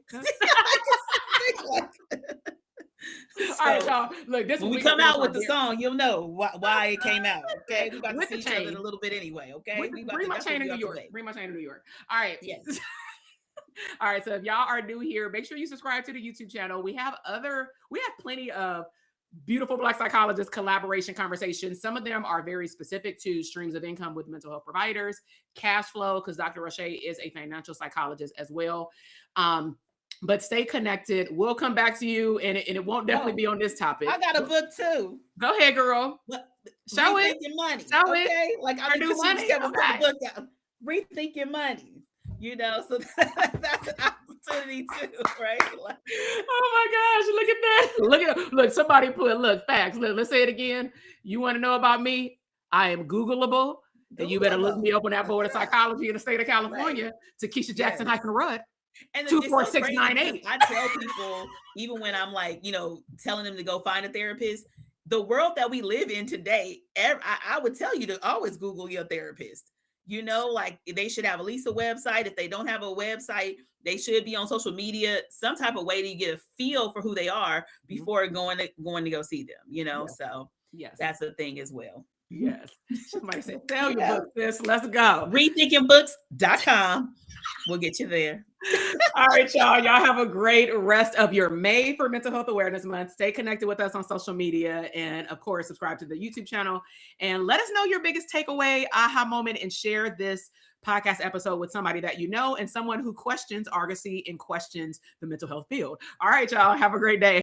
S1: All right, y'all. Look, this
S2: when we come out with the song, you'll know why it came out. Okay, we about to see each other in a little bit anyway. Okay,
S1: bring my chain to New York. Bring my chain to New York. All right.
S2: Yes.
S1: All right. So if y'all are new here, make sure you subscribe to the YouTube channel. We have plenty of beautiful Black psychologist collaboration conversations. Some of them are very specific to streams of income with mental health providers, cash flow, because Dr. Roche is a financial psychologist as well. But stay connected. We'll come back to you, and it won't definitely be on this topic.
S2: I got a book too.
S1: Go ahead, girl. Show it.
S2: Money.
S1: Show
S2: it. Like I
S1: do money.
S2: Put the book out. Rethink your money. You know, so that's an opportunity too, right? Like,
S1: oh my gosh, look at that. Look, somebody put facts. Let's say it again. You want to know about me? I am Googleable. And you better look me up on that board of psychology in the state of California to Keisha Jackson Rudd.
S2: And
S1: 24698.
S2: I tell people, even when I'm like, telling them to go find a therapist, the world that we live in today, I would tell you to always Google your therapist. Like they should have at least a website. If they don't have a website, they should be on social media, some type of way to get a feel for who they are before going to go see them.
S1: Yeah.
S2: So yes, that's the thing as well.
S1: Yes. Somebody said, sell your book, sis. Let's go.
S2: Rethinkingbooks.com. We'll get you there.
S1: All right, y'all. Y'all have a great rest of your May for Mental Health Awareness Month. Stay connected with us on social media. And of course, subscribe to the YouTube channel. And let us know your biggest takeaway, aha moment, and share this podcast episode with somebody that you know and someone who questions Argosy and questions the mental health field. All right, y'all. Have a great day.